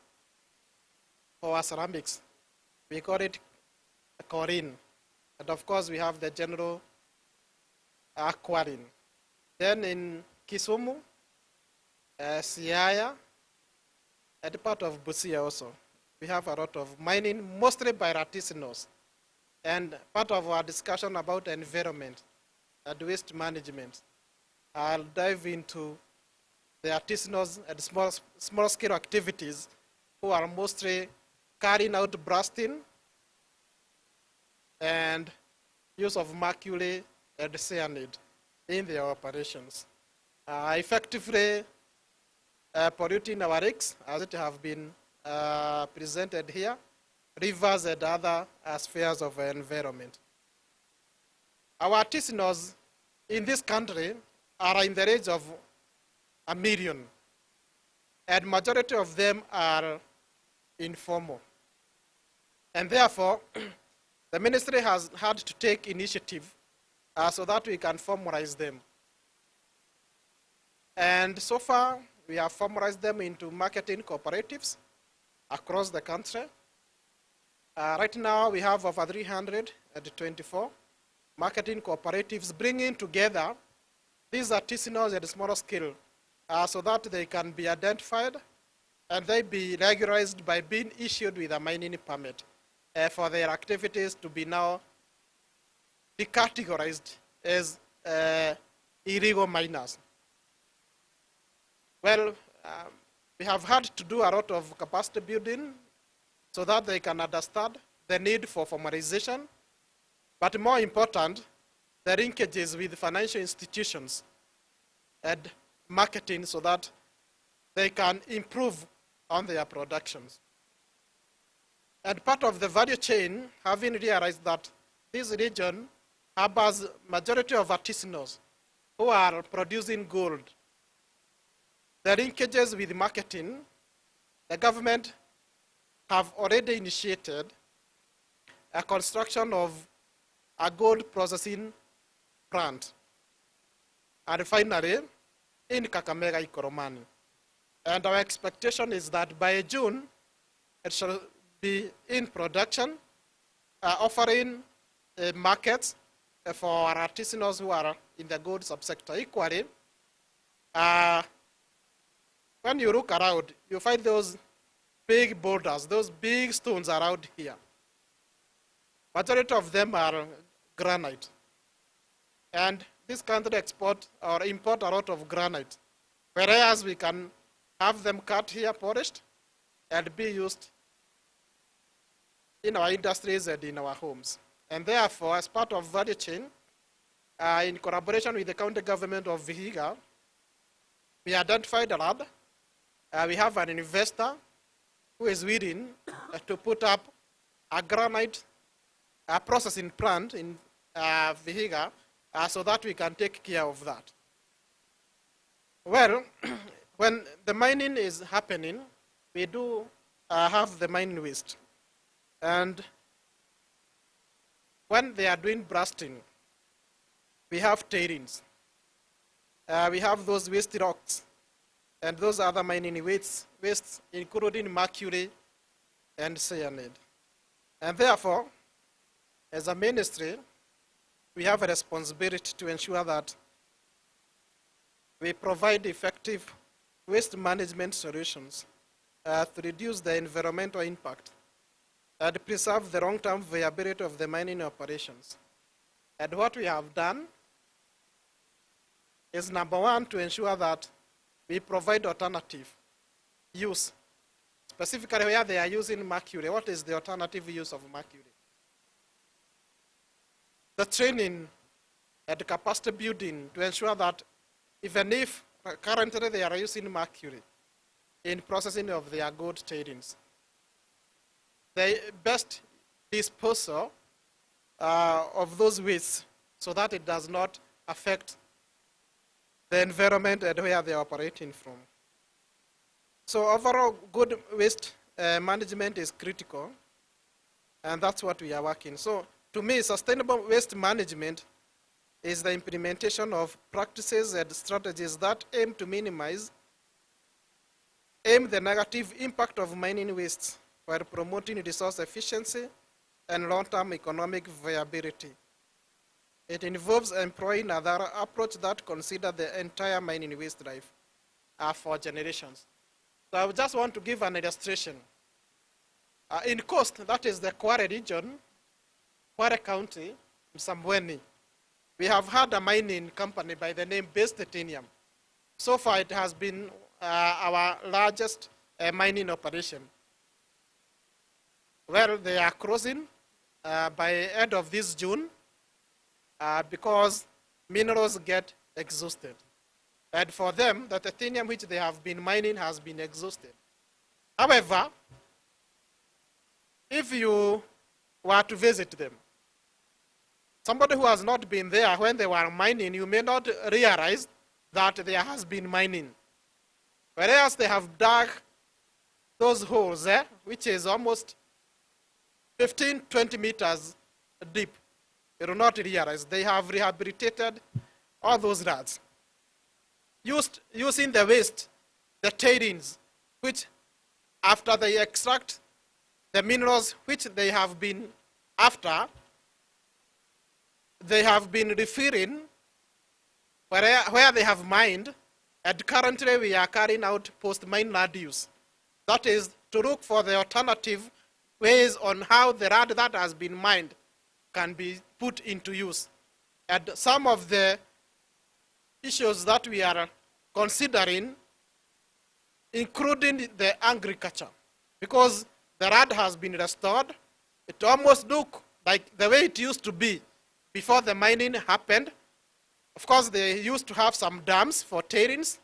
for our ceramics. We call it corin. And of course, we have the general quarrying. Then in Kisumu, Siaya, and part of Busia also, we have a lot of mining, mostly by artisanals. And part of our discussion about environment and waste management, I'll dive into the artisanals and small scale activities who are mostly carrying out blasting and use of mercury and cyanide in their operations. Effectively polluting our lakes, as it have been presented here, rivers and other spheres of environment. Our artisanals in this country are in the range of 1 million, and majority of them are informal. And therefore, the ministry has had to take initiative so that we can formalize them. And so far, we have formalized them into marketing cooperatives across the country. Right now, we have over 324 marketing cooperatives bringing together these artisanals at a smaller scale so that they can be identified and they be regularized by being issued with a mining permit for their activities to be now decategorized as illegal miners. Well, we have had to do a lot of capacity building so that they can understand the need for formalization, but more important, the linkages with financial institutions and marketing so that they can improve on their productions. And part of the value chain, having realized that this region harbors majority of artisanals who are producing gold, the linkages with marketing, the government have already initiated a construction of a gold processing plant. And finally, in Kakamega, Ikoromani. And our expectation is that by June, it shall be in production, offering markets for our artisanals who are in the gold subsector. Equally, when you look around, you find those big boulders, those big stones around here. Majority of them are granite. And this country export or import a lot of granite, whereas we can have them cut here, polished, and be used in our industries and in our homes. And therefore, as part of value chain, in collaboration with the county government of Vihiga, we identified a land. We have an investor who is willing to put up a granite processing plant in Vihiga so that we can take care of that. Well, when the mining is happening, we do have the mining waste. And when they are doing blasting, we have tailings. We have those waste rocks and those other mining wastes, including mercury and cyanide. And therefore, as a ministry, we have a responsibility to ensure that we provide effective waste management solutions to reduce the environmental impact and preserve the long-term viability of the mining operations. And what we have done is, number one, to ensure that we provide alternative use specifically where they are using mercury. What is the alternative use of mercury? The training and capacity building to ensure that even if currently they are using mercury in processing of their gold tailings, the best disposal of those wastes so that it does not affect the environment and where they are operating from. So overall, good waste management is critical, and that's what we are working. So to me, sustainable waste management is the implementation of practices and strategies that aim to minimize the negative impact of mining wastes while promoting resource efficiency and long-term economic viability. It involves employing another approach that considers the entire mining waste life for generations. So I just want to give an illustration. In Coast, that is the Kwale region, Kwale County, Msambweni, we have had a mining company by the name Base Titanium. So far, it has been our largest mining operation. Well, they are closing by end of this June because minerals get exhausted. And for them, the titanium which they have been mining has been exhausted. However, if you were to visit them, somebody who has not been there when they were mining, you may not realize that there has been mining. Whereas they have dug those holes, which is almost 15, 20 meters deep. You do not realize they have rehabilitated all those rods. Using the waste, the tailings, which after they extract the minerals which they have been after, they have been refilling where they have mined, and currently we are carrying out post-mine land use. That is to look for the alternative ways on how the rod that has been mined can be put into use. And some of the issues that we are considering, including the agriculture, because the rod has been restored, it almost looks like the way it used to be before the mining happened. Of course, they used to have some dams for tailings.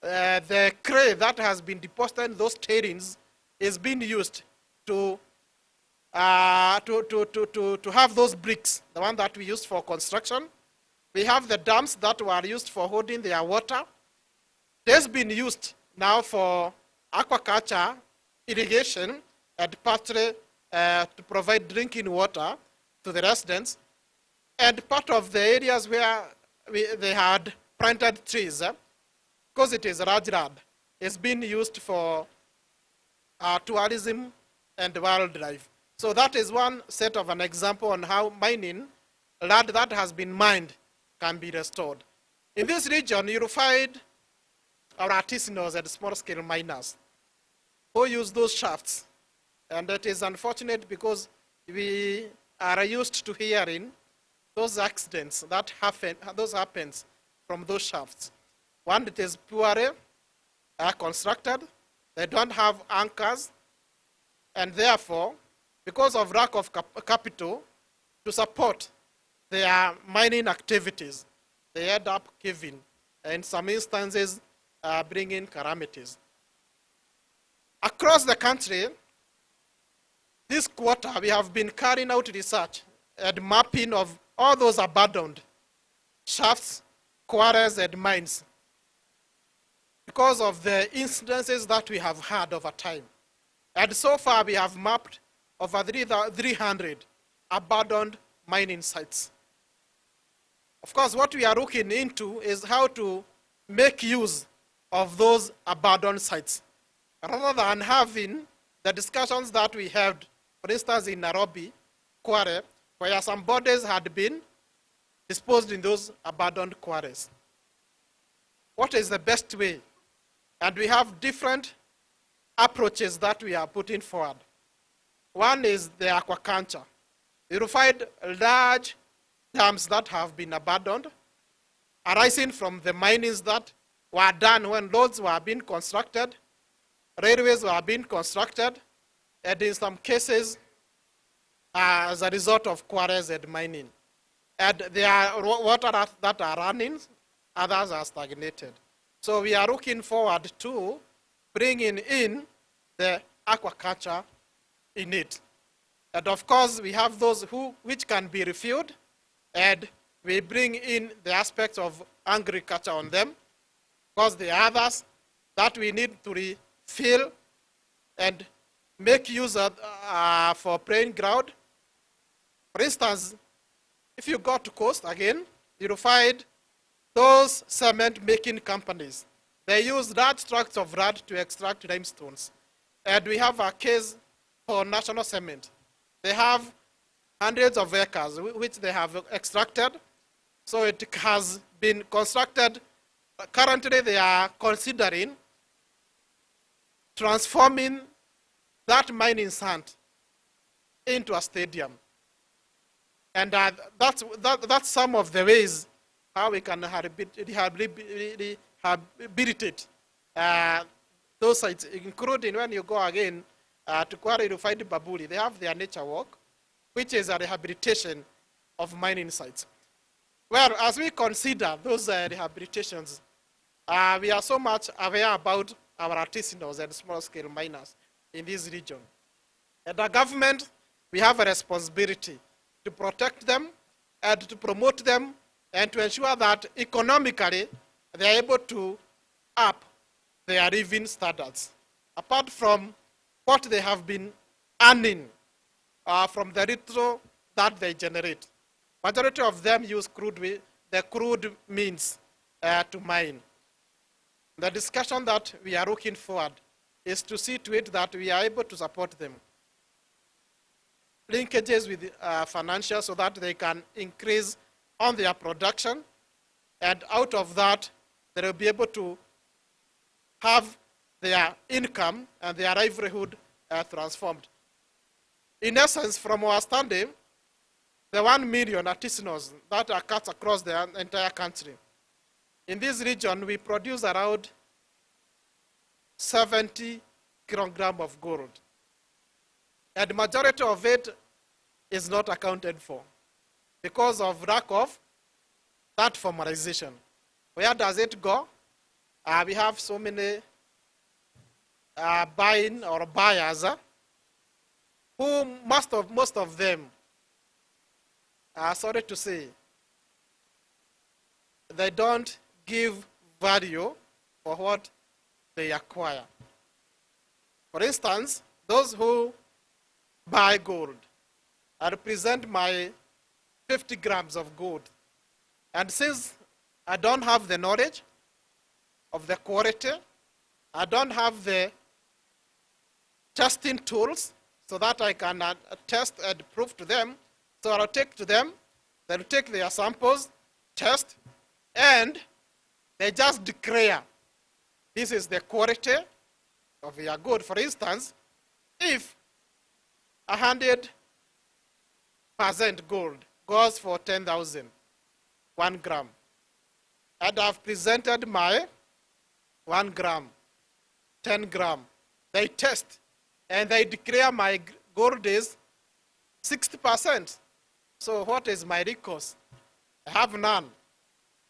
The clay that has been deposited in those tailings is being used to have those bricks, the one that we used for construction. We have the dams that were used for holding their water. It has been used now for aquaculture, irrigation, and partly to provide drinking water to the residents. And part of the areas where they had planted trees, because it is Rajrad, is being used for tourism and wildlife. So that is one set of an example on how mining, land that has been mined, can be restored. In this region, you will find our artisanals and small-scale miners who use those shafts. And it is unfortunate because we are used to hearing those accidents that happens from those shafts. One, it is poorly constructed. They don't have anchors. And therefore, because of lack of capital to support their mining activities, they end up caving. In some instances, bringing calamities. Across the country, this quarter, we have been carrying out research and mapping of all those abandoned shafts, quarries, and mines because of the incidences that we have had over time. And so far, we have mapped over 300 abandoned mining sites. Of course, what we are looking into is how to make use of those abandoned sites, rather than having the discussions that we had, for instance, in Nairobi, Kwale, where some bodies had been disposed in those abandoned quarries. What is the best way? And we have different approaches that we are putting forward. One is the aquaculture. You will find large dams that have been abandoned, arising from the minings that were done when roads were being constructed, railways are being constructed, and in some cases, as a result of quarries and mining. And there are water that are running, others are stagnated. So we are looking forward to bringing in the aquaculture in it. And of course, we have those which can be refilled, and we bring in the aspects of agriculture on them, because the others that we need to refill and make use of for playing ground. For instance, if you go to coast again, you'll find those cement making companies. They use large tracts of land to extract limestones. And we have a case for National Cement. They have hundreds of acres which they have extracted. So it has been constructed. Currently, they are considering transforming that mining sand into a stadium. And that's some of the ways how we can rehabilitate those sites, including when you go again to Kwara, you find Baburi. They have their nature walk, which is a rehabilitation of mining sites. Well, as we consider those rehabilitations, we are so much aware about our artisanals and small-scale miners in this region. And the government, we have a responsibility to protect them and to promote them and to ensure that economically they are able to up their living standards, apart from what they have been earning from the little that they generate. Majority of them use the crude means to mine. The discussion that we are looking forward is to see to it that we are able to support them. Linkages with financial so that they can increase on their production, and out of that, they will be able to have their income and their livelihood transformed. In essence, from our standing, the 1 million artisanals that are cut across the entire country. In this region, we produce around 70 kilograms of gold. And the majority of it is not accounted for because of lack of that formalization. Where does it go? We have so many buying or buyers who most of them, sorry to say, they don't give value for what they acquire. For instance, those who buy gold, I represent my 50 grams of gold. And since I don't have the knowledge of the quality, I don't have the testing tools so that I can test and prove to them. So I'll take to them, they'll take their samples, test, and they just declare this is the quality of your gold. For instance, if 100% gold goes for 10,000, 1 gram, and I've presented my 1 gram, 10 gram, they test, and they declare my gold is 60%. So what is my recourse? I have none.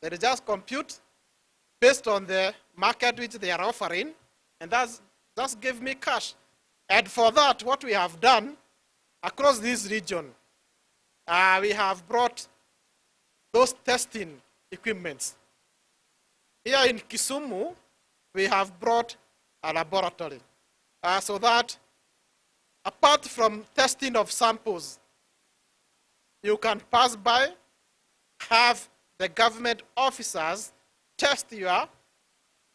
They just compute based on the market which they are offering, and that's give me cash. And for that, what we have done across this region, we have brought those testing equipments. Here in Kisumu, we have brought a laboratory so that apart from testing of samples, you can pass by, have the government officers test your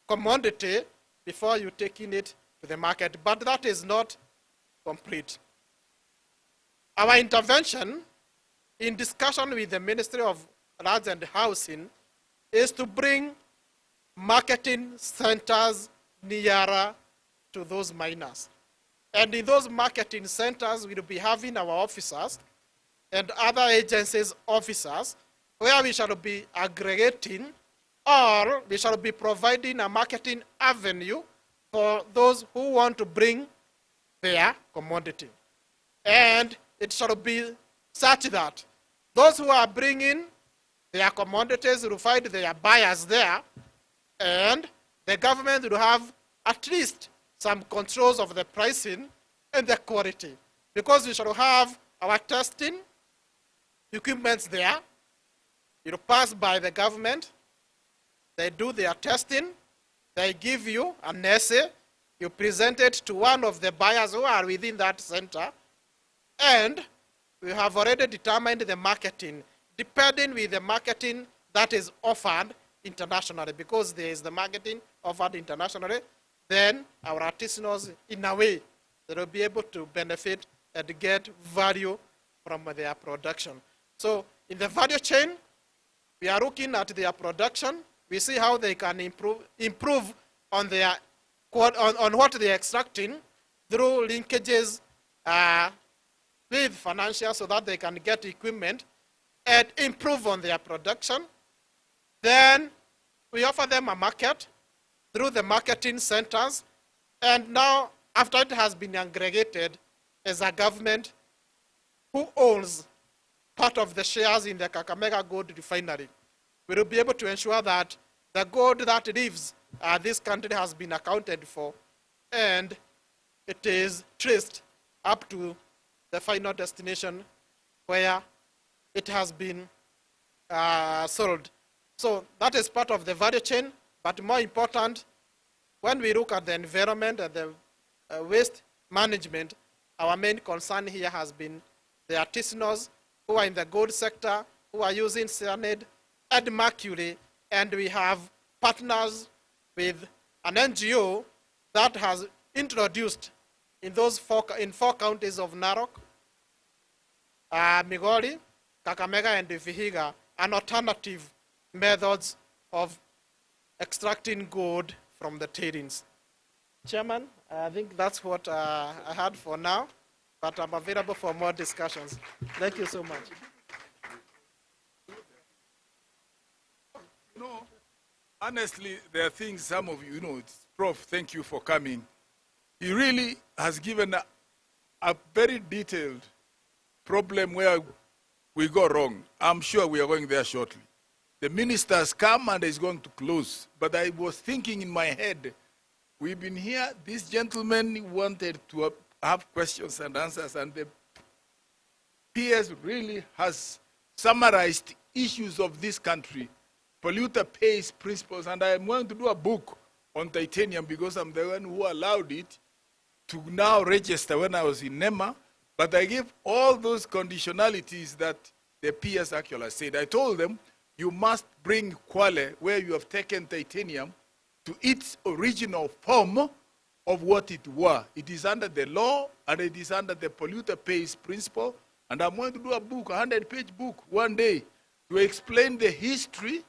commodity before you taking it to the market. But that is not complete. Our intervention in discussion with the Ministry of Lands and Housing is to bring marketing centers nearer to those miners. And in those marketing centers, we'll be having our officers and other agencies' officers where we shall be aggregating or we shall be providing a marketing avenue for those who want to bring their commodity. And it shall be such that those who are bringing their commodities will find their buyers there, and the government will have at least some controls of the pricing and the quality, because we shall have our testing equipment there. It will pass by the government. They do their testing. They give you an essay. You present it to one of the buyers who are within that center. And we have already determined the marketing, depending with the marketing that is offered internationally, because there is the marketing offered internationally. Then our artisanals, in a way, they will be able to benefit and get value from their production. So in the value chain, we are looking at their production. We see how they can improve on their on what they are extracting through linkages with financial, so that they can get equipment and improve on their production. Then we offer them a market through the marketing centers. And now, after it has been aggregated, as a government who owns part of the shares in the Kakamega Gold Refinery, we will be able to ensure that the gold that leaves this country has been accounted for, and it is traced up to the final destination where it has been sold. So that is part of the value chain, but more important, when we look at the environment and the waste management, our main concern here has been the artisanals who are in the gold sector, who are using cyanide and mercury, and we have partners with an NGO that has introduced in four counties of Narok, Migori, Kakamega, and Vihiga, an alternative methods of extracting gold from the tailings. Chairman, I think that's what I had for now, but I'm available for more discussions. Thank you so much. You know, honestly, there are things some of you know, Prof, thank you for coming. He really has given a very detailed problem where we go wrong. I'm sure we are going there shortly. The ministers come and is going to close. But I was thinking in my head, we've been here, this gentleman wanted to have questions and answers, and the PS really has summarized issues of this country, polluter pays principles, and I am going to do a book on titanium because I'm the one who allowed it to now register when I was in NEMA, but I gave all those conditionalities that the PS actually said. I told them, you must bring Kwale, where you have taken titanium, to its original form of what it was. It is under the law, and it is under the polluter pays principle, and I'm going to do a book, a 100-page book, one day, to explain the history,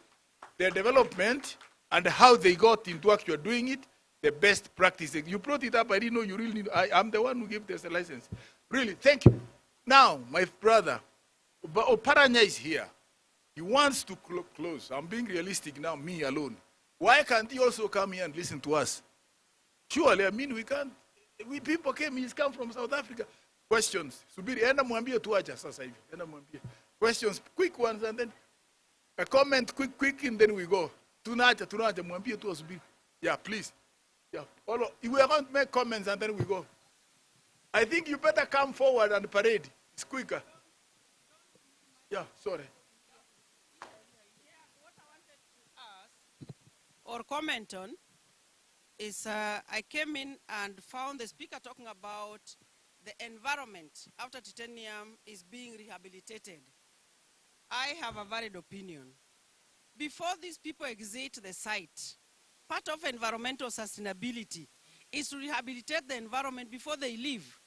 their development, and how they got into actually doing it, the best practices. You brought it up, I didn't know you really need, I'm the one who gave this license. Really, thank you. Now, my brother, Oparanya is here. He wants to close. I'm being realistic now, me alone. Why can't he also come here and listen to us? Surely, I mean, we can't. We people came, he's come from South Africa. Questions. Subiri, enda mwambie tuacha sasa hivi. Enda mwambie. Questions, quick ones, and then a comment, quick, and then we go. Tunacha, mwambie tu subiri. Yeah, please. Yeah. We are going to make comments and then we go. I think you better come forward and parade. It's quicker. Yeah, sorry. Or comment on is I came in and found the speaker talking about the environment after titanium is being rehabilitated. I have a valid opinion. Before these people exit the site, part of environmental sustainability is to rehabilitate the environment before they leave.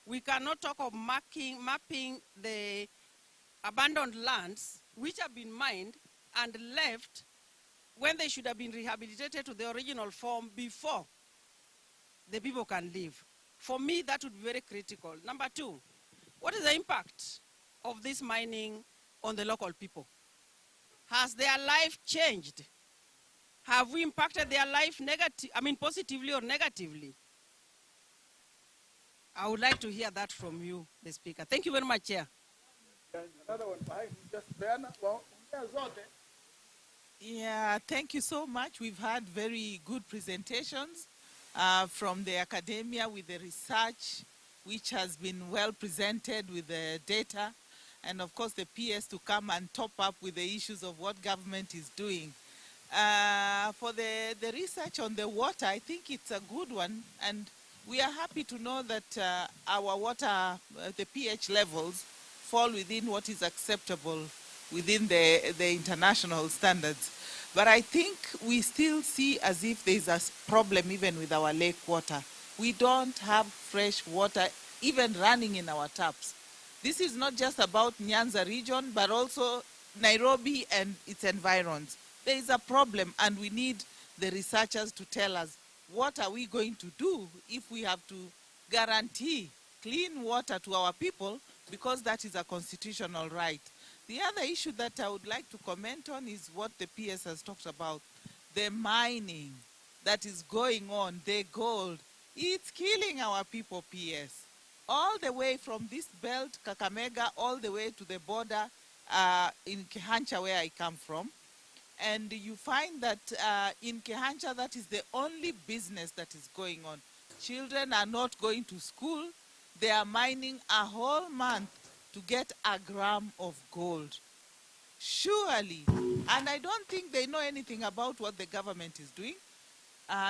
We cannot talk of mapping the abandoned lands which have been mined and left when they should have been rehabilitated to the original form before the people can leave. For me, that would be very critical. Number two, what is the impact of this mining on the local people? Has their life changed? Have we impacted their life positively or negatively? I would like to hear that from you, the speaker. Thank you very much, Chair. Another one behind you, just Diana. Well, Yeah, thank you so much. We've had very good presentations from the academia with the research, which has been well presented with the data, and of course the PS to come and top up with the issues of what government is doing. For the research on the water, I think it's a good one, and we are happy to know that our water, the pH levels, fall within what is acceptable within the international standards. But I think we still see as if there's a problem even with our lake water. We don't have fresh water even running in our taps. This is not just about NYANZA region, but also Nairobi and its environs. There is a problem, and we need the researchers to tell us what are we going to do if we have to guarantee clean water to our people, because that is a constitutional right. The other issue that I would like to comment on is what the PS has talked about, the mining that is going on, the gold. It's killing our people, PS. All the way from this belt, Kakamega, all the way to the border in Kehancha, where I come from. And you find that in Kehancha, that is the only business that is going on. Children are not going to school. They are mining a whole month to get a gram of gold. Surely, and I don't think they know anything about what the government is doing.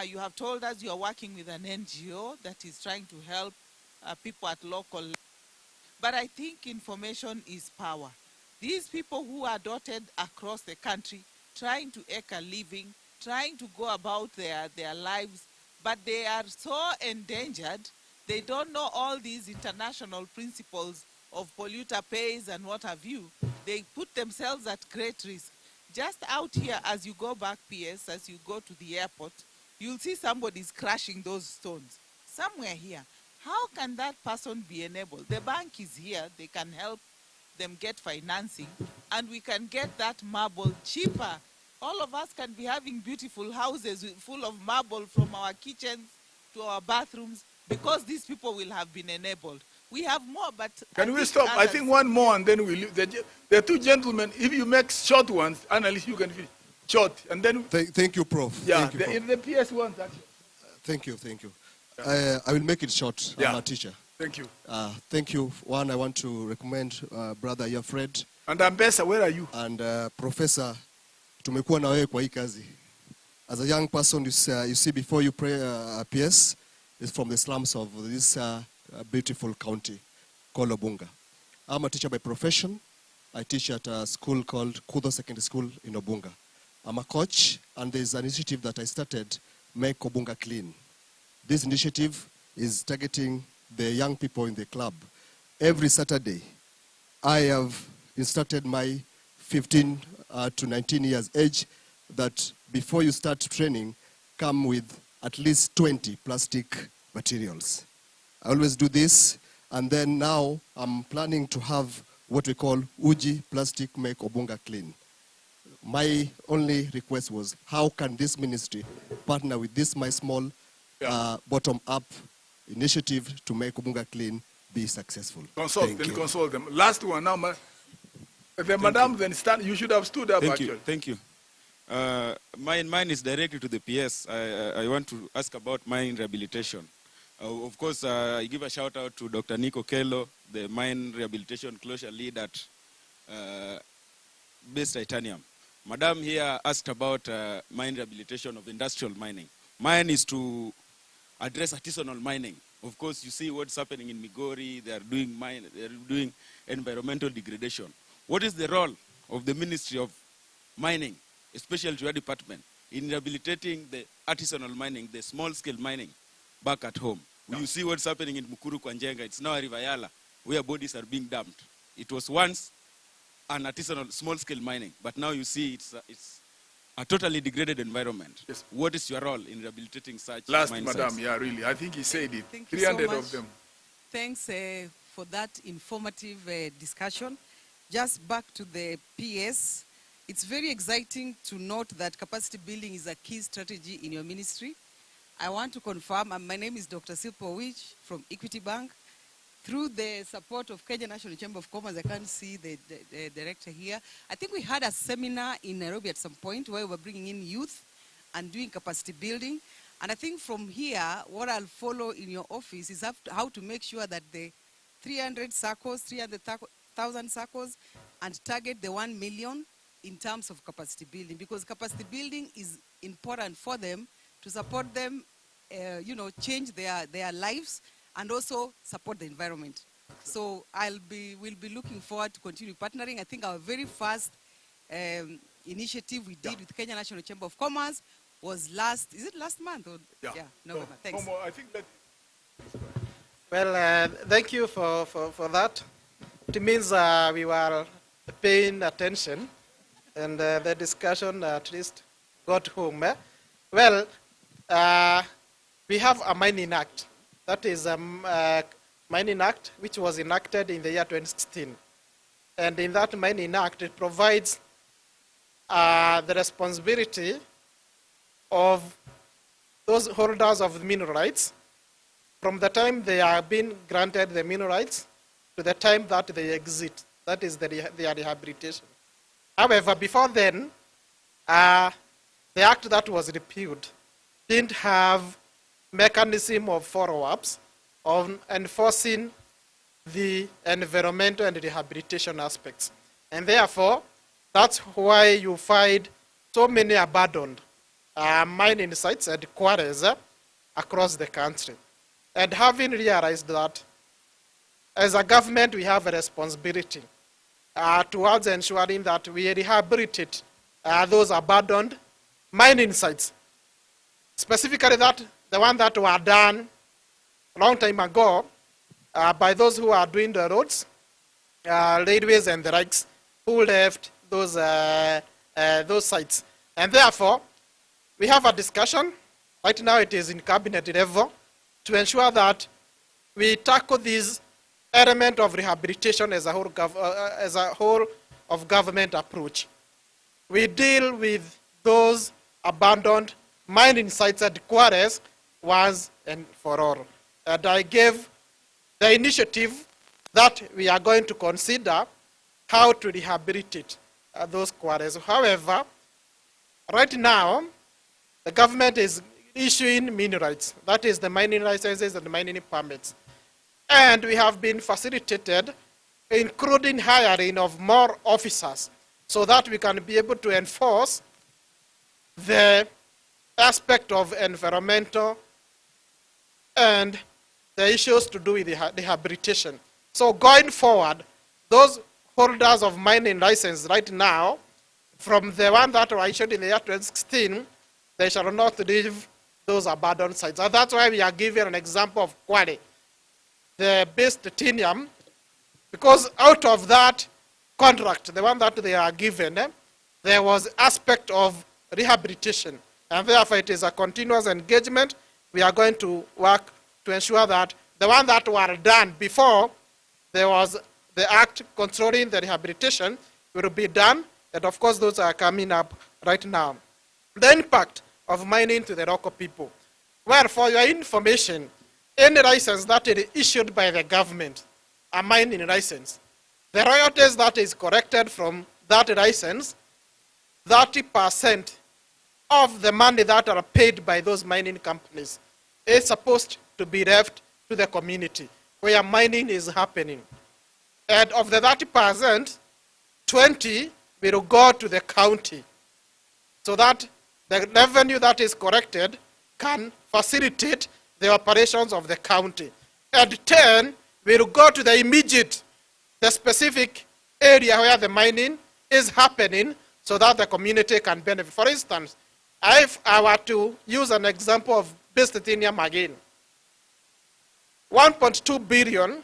You have told us you are working with an NGO that is trying to help people at local level. But I think information is power. These people who are dotted across the country, trying to make a living, trying to go about their lives, but they are so endangered, they don't know all these international principles of polluter pays and what have you. They put themselves at great risk. Just out here, as you go back, PS, as you go to the airport, you'll see somebody's crashing those stones. Somewhere here. How can that person be enabled? The bank is here. They can help them get financing, and we can get that marble cheaper. All of us can be having beautiful houses full of marble from our kitchens to our bathrooms, because these people will have been enabled. We have more, but can we stop? I think one more, and then we leave. There are two gentlemen. If you make short ones, analyst, you can finish short, and then. Thank you, Prof. Yeah, thank you, Prof. the PS ones actually. Thank you, thank you. I will make it short. Yeah. I'm a teacher. Thank you. Thank you. One, I want to recommend Brother Yafred. And Ambassador, where are you? And Professor, tumekuwa na wewe kwa hii kazi. As a young person, you see before you pray PS, is from the slums of this beautiful county called Obunga. I'm a teacher by profession. I teach at a school called Kudo Secondary School in Obunga. I'm a coach, and there's an initiative that I started, Make Obunga Clean. This initiative is targeting the young people in the club. Every Saturday, I have instructed my 15 to 19 years age that before you start training, come with at least 20 plastic materials. I always do this, and then now I'm planning to have what we call Uji Plastic Make Obunga Clean. My only request was, how can this ministry partner with this my small bottom-up initiative to make Obunga Clean be successful? Consult them. Last one now, madam, then stand. You should have stood up. Thank you. Mine is directed to the PS. I want to ask about mine rehabilitation. Of course, I give a shout out to Dr. Nico Kello, the mine rehabilitation closure lead at Base Titanium. Madam here asked about mine rehabilitation of industrial mining. Mine is to address artisanal mining. Of course, you see what's happening in Migori. They are doing environmental degradation. What is the role of the Ministry of Mining, especially to your department, in rehabilitating the artisanal mining, the small-scale mining, back at home? You see what's happening in Mukuru Kwanjenga. It's now a Rivayala, where bodies are being dumped. It was once an artisanal small-scale mining, but now you see it's a totally degraded environment. Yes. What is your role in rehabilitating such Last, mine madam, sites? yeah, really. I think he said it. Thank you so 300 much. of them. Thanks for that informative discussion. Just back to the PS, It's very exciting to note that capacity building is a key strategy in your ministry. I want to confirm, and my name is Dr. Silpo Wich from Equity Bank. Through the support of Kenya National Chamber of Commerce, I can't see the director here. I think we had a seminar in Nairobi at some point where we were bringing in youth and doing capacity building. And I think from here, what I'll follow in your office is how to make sure that the 300,000 circles, and target the 1 million in terms of capacity building, because capacity building is important for them to support them, change their lives and also support the environment. So we'll be looking forward to continue partnering. I think our very first initiative we did with Kenya National Chamber of Commerce was last month? Or, November. Thanks. I think that. Well, thank you for that. It means we were paying attention, and the discussion at least got home. Well, we have a mining act. That is a mining act which was enacted in the year 2016. And in that mining act, it provides the responsibility of those holders of the mineral rights from the time they are being granted the mineral rights to the time that they exit. That is their rehabilitation. However, before then, the act that was repealed didn't have mechanism of follow-ups on enforcing the environmental and rehabilitation aspects. And therefore, that's why you find so many abandoned mining sites and quarries across the country. And having realized that, as a government, we have a responsibility towards ensuring that we rehabilitate those abandoned mining sites. Specifically, the one that were done a long time ago by those who are doing the roads, railways, and the likes, who left those sites. And therefore, we have a discussion. Right now, it is in cabinet level to ensure that we tackle this element of rehabilitation as a whole of government approach. We deal with those abandoned mining sites and quarries once and for all. And I gave the initiative that we are going to consider how to rehabilitate those quarries. However, right now, the government is issuing mineral rights. That is the mining licenses and the mining permits. And we have been facilitated, including hiring of more officers, so that we can be able to enforce the aspect of environmental and the issues to do with rehabilitation. So going forward, those holders of mining license right now, from the one that were issued in the year 2016, they shall not leave those abandoned sites. And that's why we are giving an example of quarry, the base titanium, because out of that contract, the one that they are given, there was aspect of rehabilitation. And therefore, it is a continuous engagement. We are going to work to ensure that the one that were done before there was the act controlling the rehabilitation will be done. And of course, those are coming up right now. The impact of mining to the local people. Well, for your information, any license that is issued by the government, a mining license, the royalties that is collected from that license, 30% of the money that are paid by those mining companies is supposed to be left to the community where mining is happening. And of the 30%, 20 will go to the county, so that the revenue that is collected can facilitate the operations of the county. And 10 will go to the immediate, the specific area where the mining is happening, so that the community can benefit. For instance, if I were to use an example of base titanium again, 1.2 billion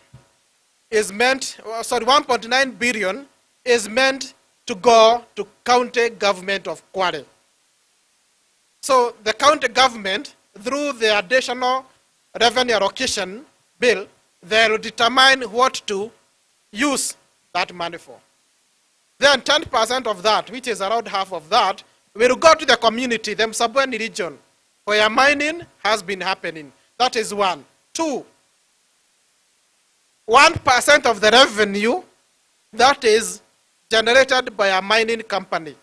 is meant, 1.9 billion is meant to go to county government of Kwale. So the county government, through the additional revenue allocation bill, they will determine what to use that money for. Then 10% of that, which is around half of that, will go to the community, the Msabweni region, where mining has been happening. That is one. Two, 1% of the revenue that is generated by a mining company.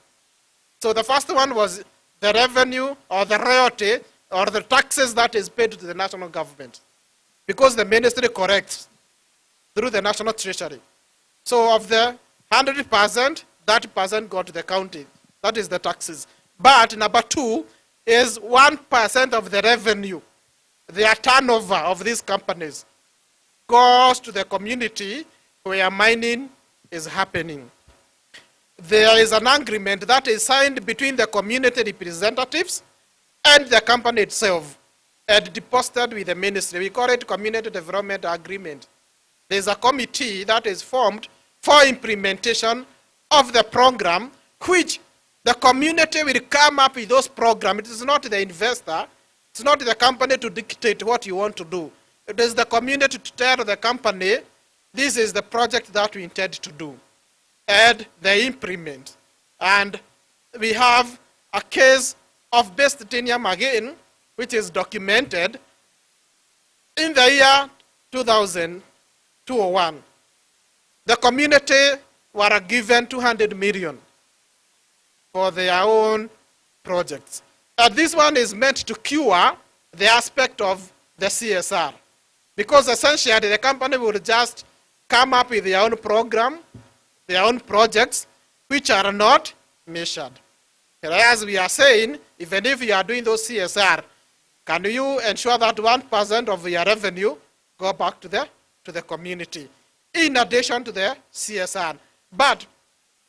So the first one was the revenue or the royalty or the taxes that is paid to the national government, because the ministry collects through the national treasury. So of the 100%, 30% go to the county. That is the taxes. But number two is 1% of the revenue, their turnover of these companies, goes to the community where mining is happening. There is an agreement that is signed between the community representatives and the company itself and deposited with the ministry. We call it Community Development Agreement. There is a committee that is formed for implementation of the program, which the community will come up with those programs. It is not the investor, it's not the company to dictate what you want to do. It is the community to tell the company, this is the project that we intend to do, and they implement. And we have a case of best titanium again, which is documented in the year 2001. The community were given 200 million for their own projects. And this one is meant to cure the aspect of the CSR, because essentially the company will just come up with their own program, their own projects, which are not measured. As we are saying, even if you are doing those CSR, can you ensure that 1% of your revenue go back to the community, in addition to the CSR? But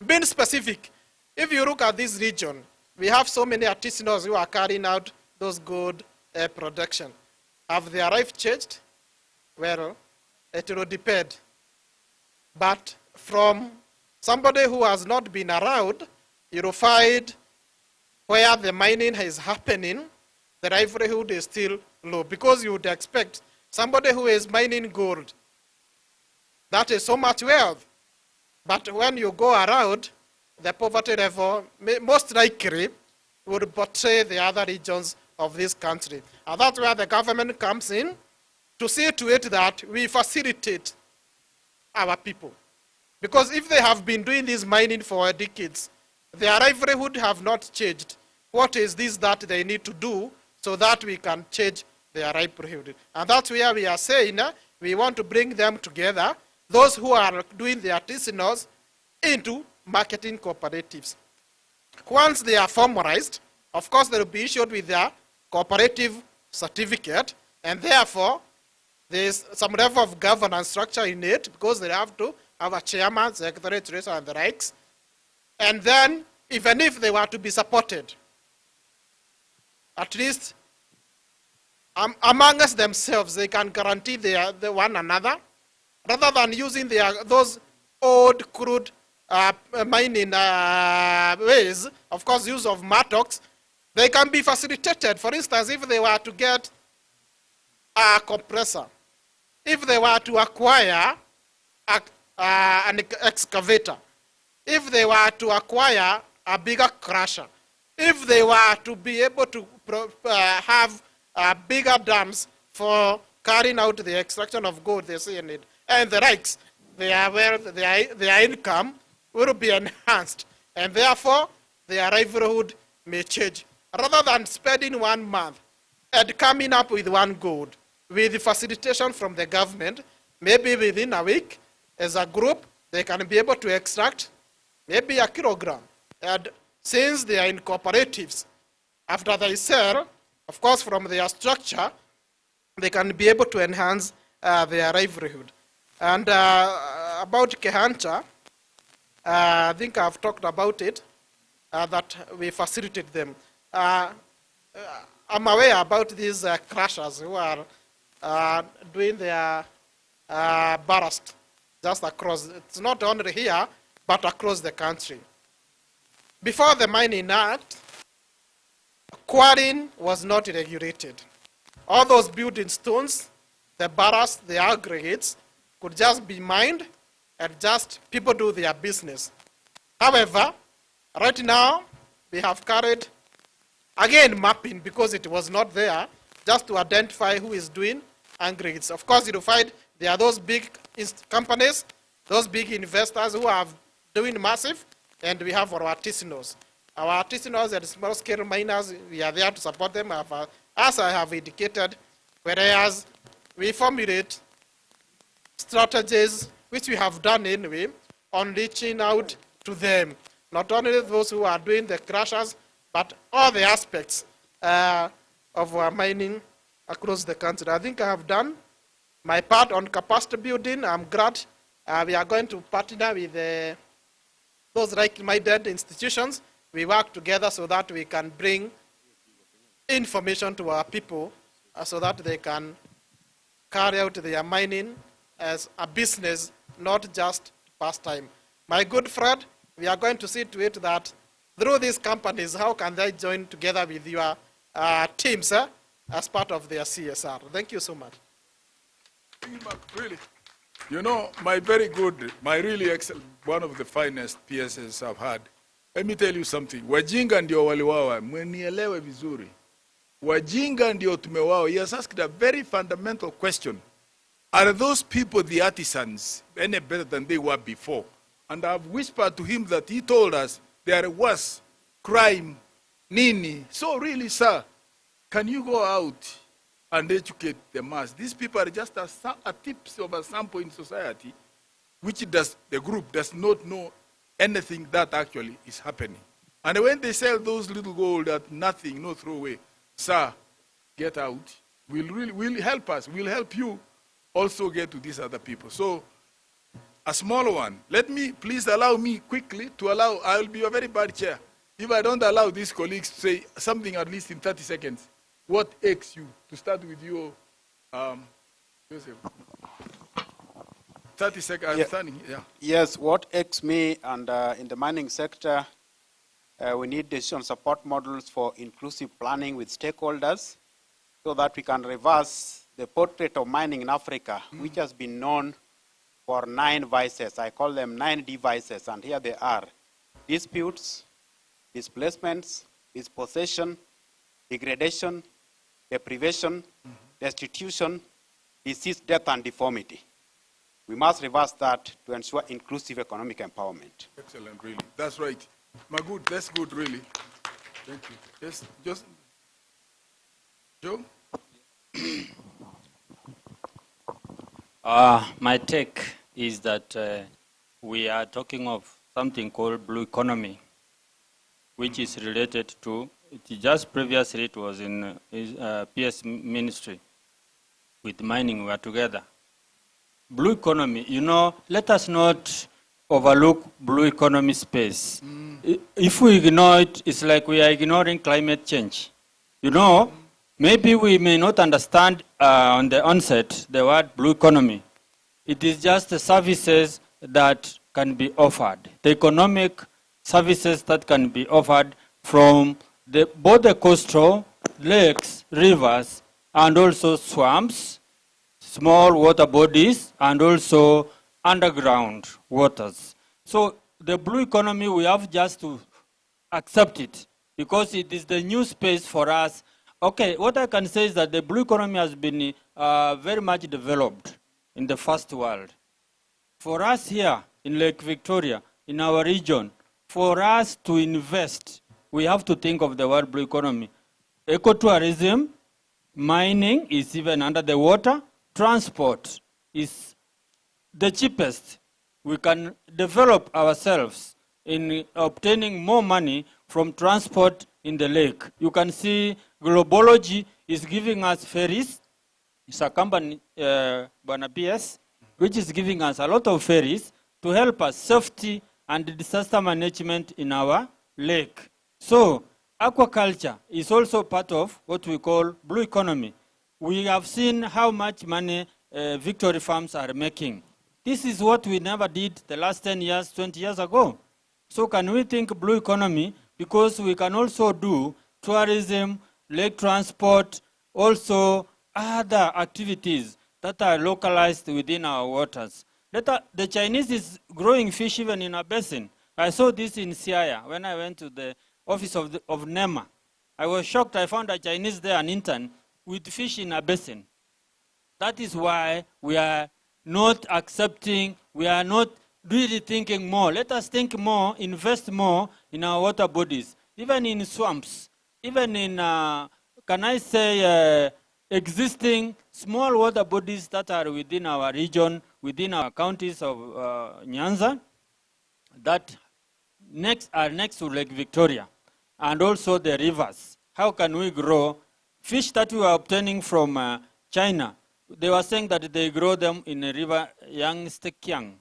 being specific, if you look at this region, we have so many artisanals who are carrying out those good production. Have their life changed? Well, it will depend. But from somebody who has not been around, you will find where the mining is happening, the livelihood is still low, because you would expect somebody who is mining gold, that is so much wealth. But when you go around, the poverty level most likely would portray the other regions of this country. And that's where the government comes in to see to it that we facilitate our people. Because if they have been doing this mining for decades, their livelihood have not changed. What is this that they need to do so that we can change their livelihood? And that's where we are saying we want to bring them together, those who are doing the artisanals, into marketing cooperatives. Once they are formalized, of course they will be issued with their cooperative certificate, and therefore there is some level of governance structure in it, because they have to have a chairman, secretary, treasurer, and the likes. And then, even if they were to be supported, at least amongst themselves, they can guarantee the one another, rather than using those old, crude mining ways. Of course, use of mattocks, they can be facilitated. For instance, if they were to get a compressor, if they were to acquire an excavator, if they were to acquire a bigger crusher, if they were to be able to have bigger dams for carrying out the extraction of gold they see in it, and the likes, their income will be enhanced, and therefore their livelihood may change. Rather than spending 1 month and coming up with one gold, with the facilitation from the government, maybe within a week, as a group, they can be able to extract maybe a kilogram. And since they are in cooperatives, after they sell, of course, from their structure, they can be able to enhance their livelihood. And about Kehanta, I think I've talked about it, that we facilitate them. I'm aware about these crushers who are doing their ballast just across. It's not only here, but across the country. Before the Mining Act, quarrying was not regulated. All those building stones, the ballast, the aggregates, could just be mined and just people do their business. However, right now, we have carried, again, mapping because it was not there, just to identify who is doing aggregates. Of course, you'll find there are those big companies, those big investors who are doing massive, and we have our artisanals. Our artisanals and small-scale miners, we are there to support them, as I have indicated, whereas we formulate strategies, which we have done anyway, on reaching out to them. Not only those who are doing the crushers, but all the aspects of our mining across the country. I think I have done my part on capacity building. I'm glad we are going to partner with those like-minded institutions. We work together so that we can bring information to our people so that they can carry out their mining as a business, not just pastime. My good friend, we are going to see to it that through these companies, how can they join together with your teams as part of their CSR? Thank you so much. Really, you know, my really excellent, one of the finest PSS I've had. Let me tell you something. Wajinga ndio waliwawa, mwenielewe vizuri. Wajinga ndio tumewawa. He has asked a very fundamental question. Are those people, the artisans, any better than they were before? And I've whispered to him that he told us there was crime, nini. So really, sir, can you go out and educate the mass? These people are just a tips of a sample in society, which the group does not know anything that actually is happening. And when they sell those little gold at nothing, no throwaway, sir, get out. Will help us. We'll help you also get to these other people. So, a small one. Let me, please allow me quickly to allow, I'll be a very bad chair. If I don't allow these colleagues to say something at least in 30 seconds, what aches you? To start with you, Joseph. 30 seconds, I'm standing here. Yes, what aches me, and in the mining sector, we need decision support models for inclusive planning with stakeholders so that we can reverse the portrait of mining in Africa, which has been known for 9 vices. I call them 9D vices, and here they are: disputes, displacements, dispossession, degradation, deprivation, destitution, disease, death, and deformity. We must reverse that to ensure inclusive economic empowerment. Excellent, really. That's right. My good, that's good, really. Thank you. Yes, just, Joe? My take is that we are talking of something called blue economy, which is related to, just previously it was in PS ministry with mining, we are together. Blue economy, you know, let us not overlook blue economy space. If we ignore it, it's like we are ignoring climate change. You know, maybe we may not understand on the onset the word blue economy. It is just the services that can be offered, the economic services that can be offered from both the coastal, lakes, rivers, and also swamps, small water bodies, and also underground waters. So the blue economy, we have just to accept it because it is the new space for us. Okay, what I can say is that the blue economy has been very much developed in the first world. For us here in Lake Victoria, in our region, for us to invest, we have to think of the word blue economy. Ecotourism, mining is even under the water, transport is the cheapest. We can develop ourselves in obtaining more money from transport in the lake. You can see Globology is giving us ferries. It's a company, Bwana PS, which is giving us a lot of ferries to help us safety and disaster management in our lake. So aquaculture is also part of what we call blue economy. We have seen how much money Victory farms are making. This is what we never did the last 10 years, 20 years ago. So can we think blue economy? Because we can also do tourism, lake transport, also other activities that are localized within our waters. The Chinese is growing fish even in a basin. I saw this in Siaya when I went to the office of NEMA. I was shocked. I found a Chinese there, an intern, with fish in a basin. That is why we are not accepting, we are not really thinking more. Let us think more, invest more in our water bodies, even in swamps, even in, can I say, existing small water bodies that are within our region, within our counties of NYANZA, that are next to Lake Victoria, and also the rivers. How can we grow fish that we are obtaining from China? They were saying that they grow them in a river, Yangtze-Kiang.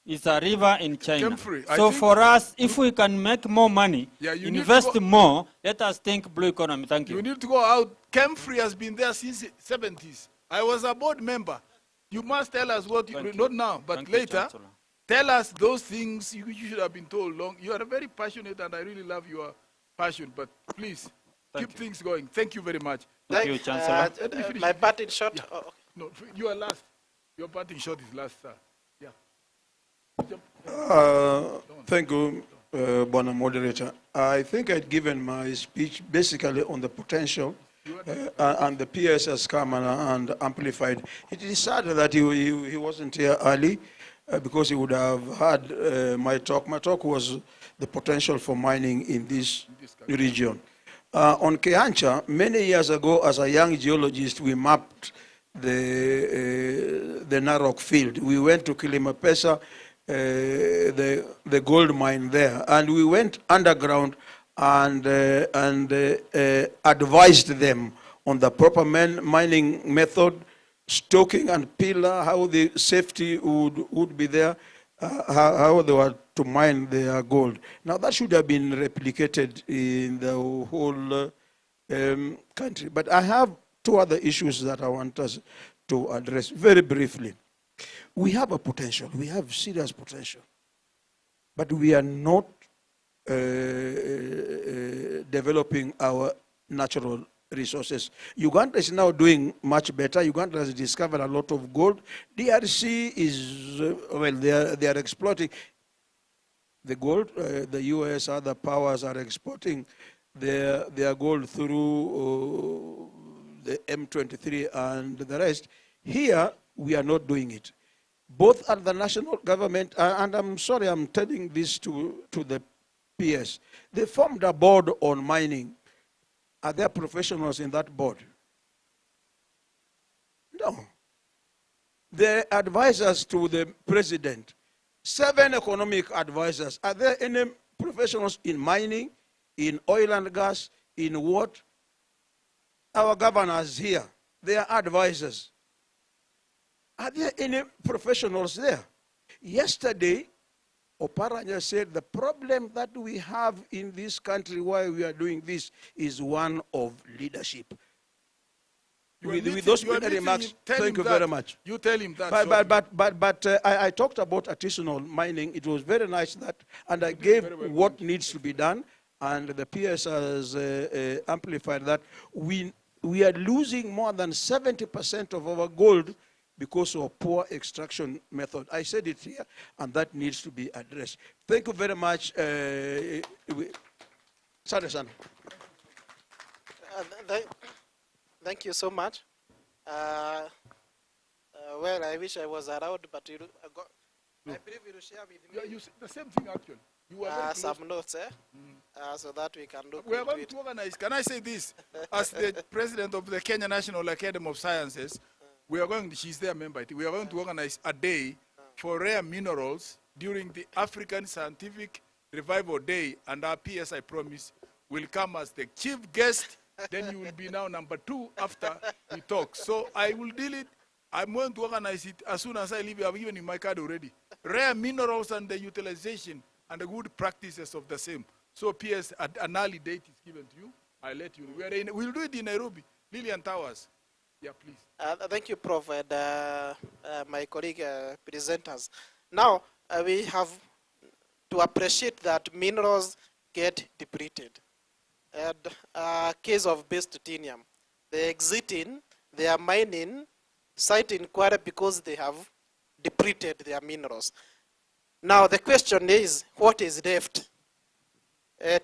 It's a river in China. Kemfrey, So for us, if we can make more money, invest more, let us think blue economy. Thank you. You need to go out. Kemfrey has been there since the 70s. I was a board member. You must tell us what you, not now, but later. Tell us those things you should have been told long. You are very passionate, and I really love your passion. But please, keep things going. Thank you very much. Thank you, Chancellor. My parting shot. Yeah. Oh, okay. No, you are last. Your parting shot is last, sir. Yeah. Thank you, Bona Moderator. I think I'd given my speech basically on the potential, and the PS has come and amplified. It is sad that he wasn't here early, because he would have heard my talk. My talk was the potential for mining in this region. On Kehancha, many years ago, as a young geologist, we mapped the Narok field. We went to Kilimapesa, the gold mine there, and we went underground and advised them on the proper mining method, stocking and pillar, how the safety would be there, how they were to mine their gold. Now that should have been replicated in the whole country. But I have two other issues that I want us to address very briefly. We have a potential, we have serious potential, but we are not developing our natural resources. Uganda is now doing much better. Uganda has discovered a lot of gold. DRC is, well, they are exploiting the gold. The US, other powers are exporting their gold through the M23 and the rest. Here, we are not doing it. Both at the national government, and I'm sorry I'm telling this to the PS, they formed a board on mining. Are there professionals in that board? No. The advisors to the president, 7 economic advisors. Are there any professionals in mining, in oil and gas, in what? Our governors here, they are advisors. Are there any professionals there? Yesterday, Oparanya said the problem that we have in this country, why we are doing this, is one of leadership. With those remarks, thank you very much. You tell him that. But I talked about artisanal mining. It was very nice that, and I gave what needs to be done, and the PS has amplified that. We are losing more than 70% of our gold because of poor extraction method. I said it here, and that needs to be addressed. Thank you very much. Thank you so much. Well, I wish I was around, but I believe you will share with me. Yeah, you see the same thing actually. You are some notes, so that we can look We are going to organize. Can I say this? As the president of the Kenya National Academy of Sciences, we are going, she's their member, we are going to organize a day for rare minerals during the African Scientific Revival Day, and our PS, I promise, will come as the chief guest. Then you will be now number 2 after we talk. So I will deal it. I'm going to organize it as soon as I leave. I've given you my card already. Rare minerals and the utilization and the good practices of the same. So PS, an early date is given to you. I'll let you know. We'll do it in Nairobi, Lillian Towers. Yeah, please. Thank you, Prof, and my colleague presenters. Now, we have to appreciate that minerals get depleted. And case of base titanium, they're exiting, they are mining, site inquiry because they have depleted their minerals. Now the question is, what is left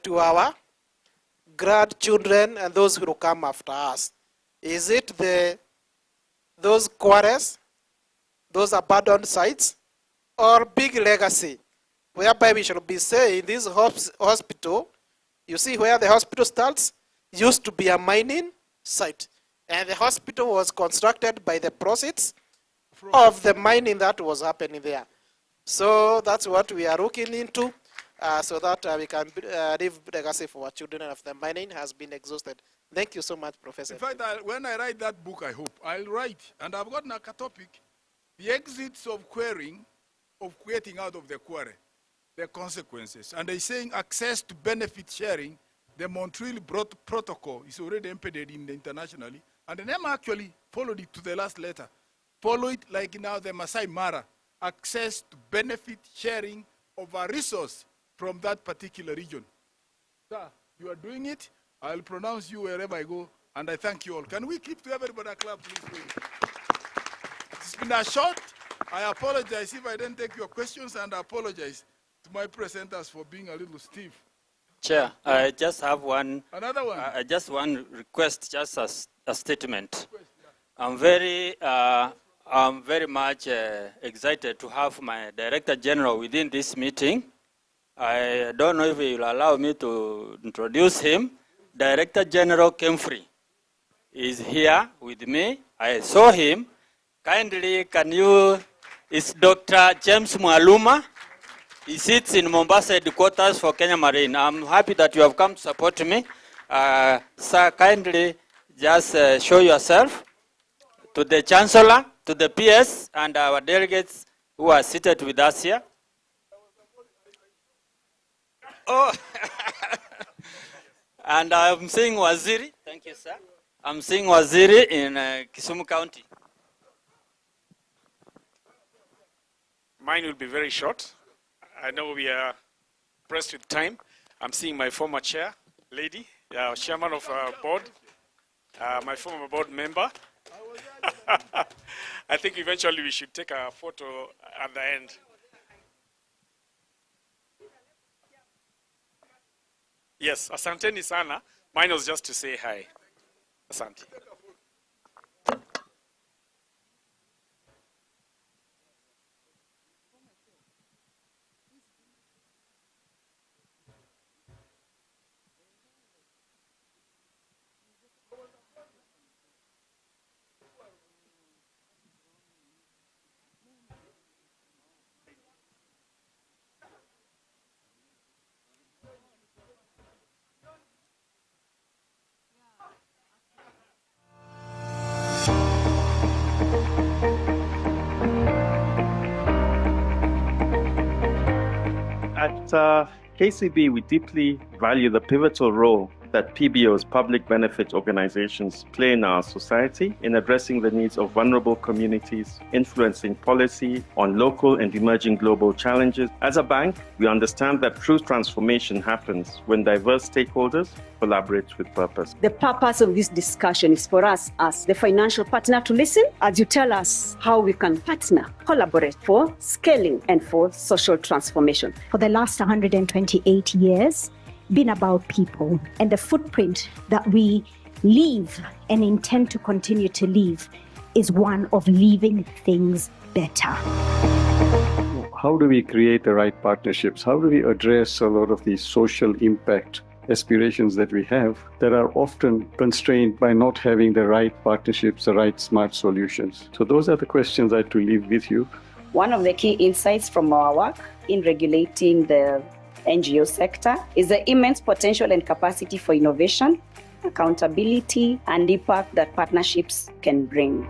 to our grandchildren and those who will come after us? Is it those quarries, those abandoned sites, or big legacy, whereby we should be saying this hospital, you see where the hospital starts, used to be a mining site. And the hospital was constructed by the proceeds of the mining that was happening there. So that's what we are looking into, so that we can leave legacy for our children if the mining has been exhausted. Thank you so much, Professor. In fact, when I write that book, I hope, I'll write, and I've got a topic, the exits of quarrying, of creating out of the quarry, the consequences. And they're saying access to benefit sharing, the Montreal Protocol is already embedded in the internationally, and the name actually followed it to the last letter. Follow it like now the Masai Mara, access to benefit sharing of a resource from that particular region. Sir, you are doing it. I'll pronounce you wherever I go, and I thank you all. Can we keep to everybody a clap, please? It's been a short. I apologize if I didn't take your questions, and I apologize to my presenters for being a little stiff. Chair, I just have one. Another one. Just one request, just a statement. I'm very much excited to have my Director General within this meeting. I don't know if he will allow me to introduce him. Director General Kemfrey is here with me. I saw him. Kindly, it's Dr. James Mwaluma. He sits in Mombasa headquarters for Kenya Marine. I'm happy that you have come to support me. Sir, kindly just show yourself to the Chancellor, to the PS, and our delegates who are seated with us here. Oh, and I'm seeing Waziri. Thank you, sir. I'm seeing Waziri in Kisumu County. Mine will be very short. I know we are pressed with time. I'm seeing my former chair, lady, chairman of board, my former board member. I think eventually we should take a photo at the end. Yes, asanteni sana. Mine was just to say hi. Asante. At KCB, we deeply value the pivotal role that PBOs, public benefit organizations, play in our society in addressing the needs of vulnerable communities, influencing policy on local and emerging global challenges. As a bank, we understand that true transformation happens when diverse stakeholders collaborate with purpose. The purpose of this discussion is for us as the financial partner to listen as you tell us how we can partner, collaborate for scaling and for social transformation. For the last 128 years, been about people and the footprint that we leave and intend to continue to leave is one of leaving things better. How do we create the right partnerships? How do we address a lot of these social impact aspirations that we have that are often constrained by not having the right partnerships, the right smart solutions? So those are the questions I had to leave with you. One of the key insights from our work in regulating the NGO sector is the immense potential and capacity for innovation, accountability, and impact that partnerships can bring.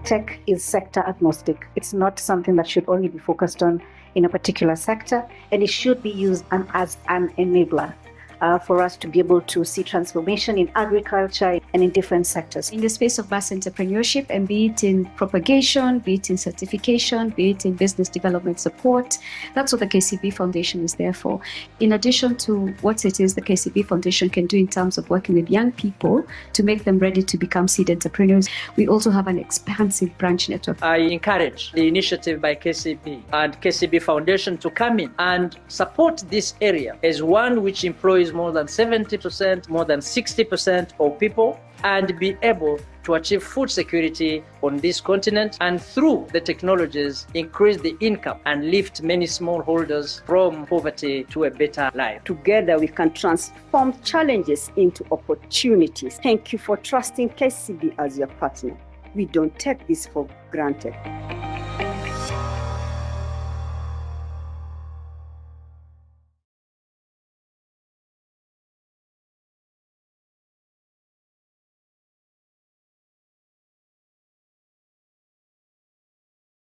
Tech is sector agnostic. It's not something that should only be focused on in a particular sector, and it should be used as an enabler for us to be able to see transformation in agriculture and in different sectors. In the space of mass entrepreneurship, and be it in propagation, be it in certification, be it in business development support, that's what the KCB Foundation is there for. In addition to what it is the KCB Foundation can do in terms of working with young people to make them ready to become seed entrepreneurs, we also have an expansive branch network. I encourage the initiative by KCB and KCB Foundation to come in and support this area as one which employs more than 70%, more than 60% of people, and be able to achieve food security on this continent, and through the technologies increase the income and lift many smallholders from poverty to a better life. Together we can transform challenges into opportunities. Thank you for trusting KCB as your partner. We don't take this for granted.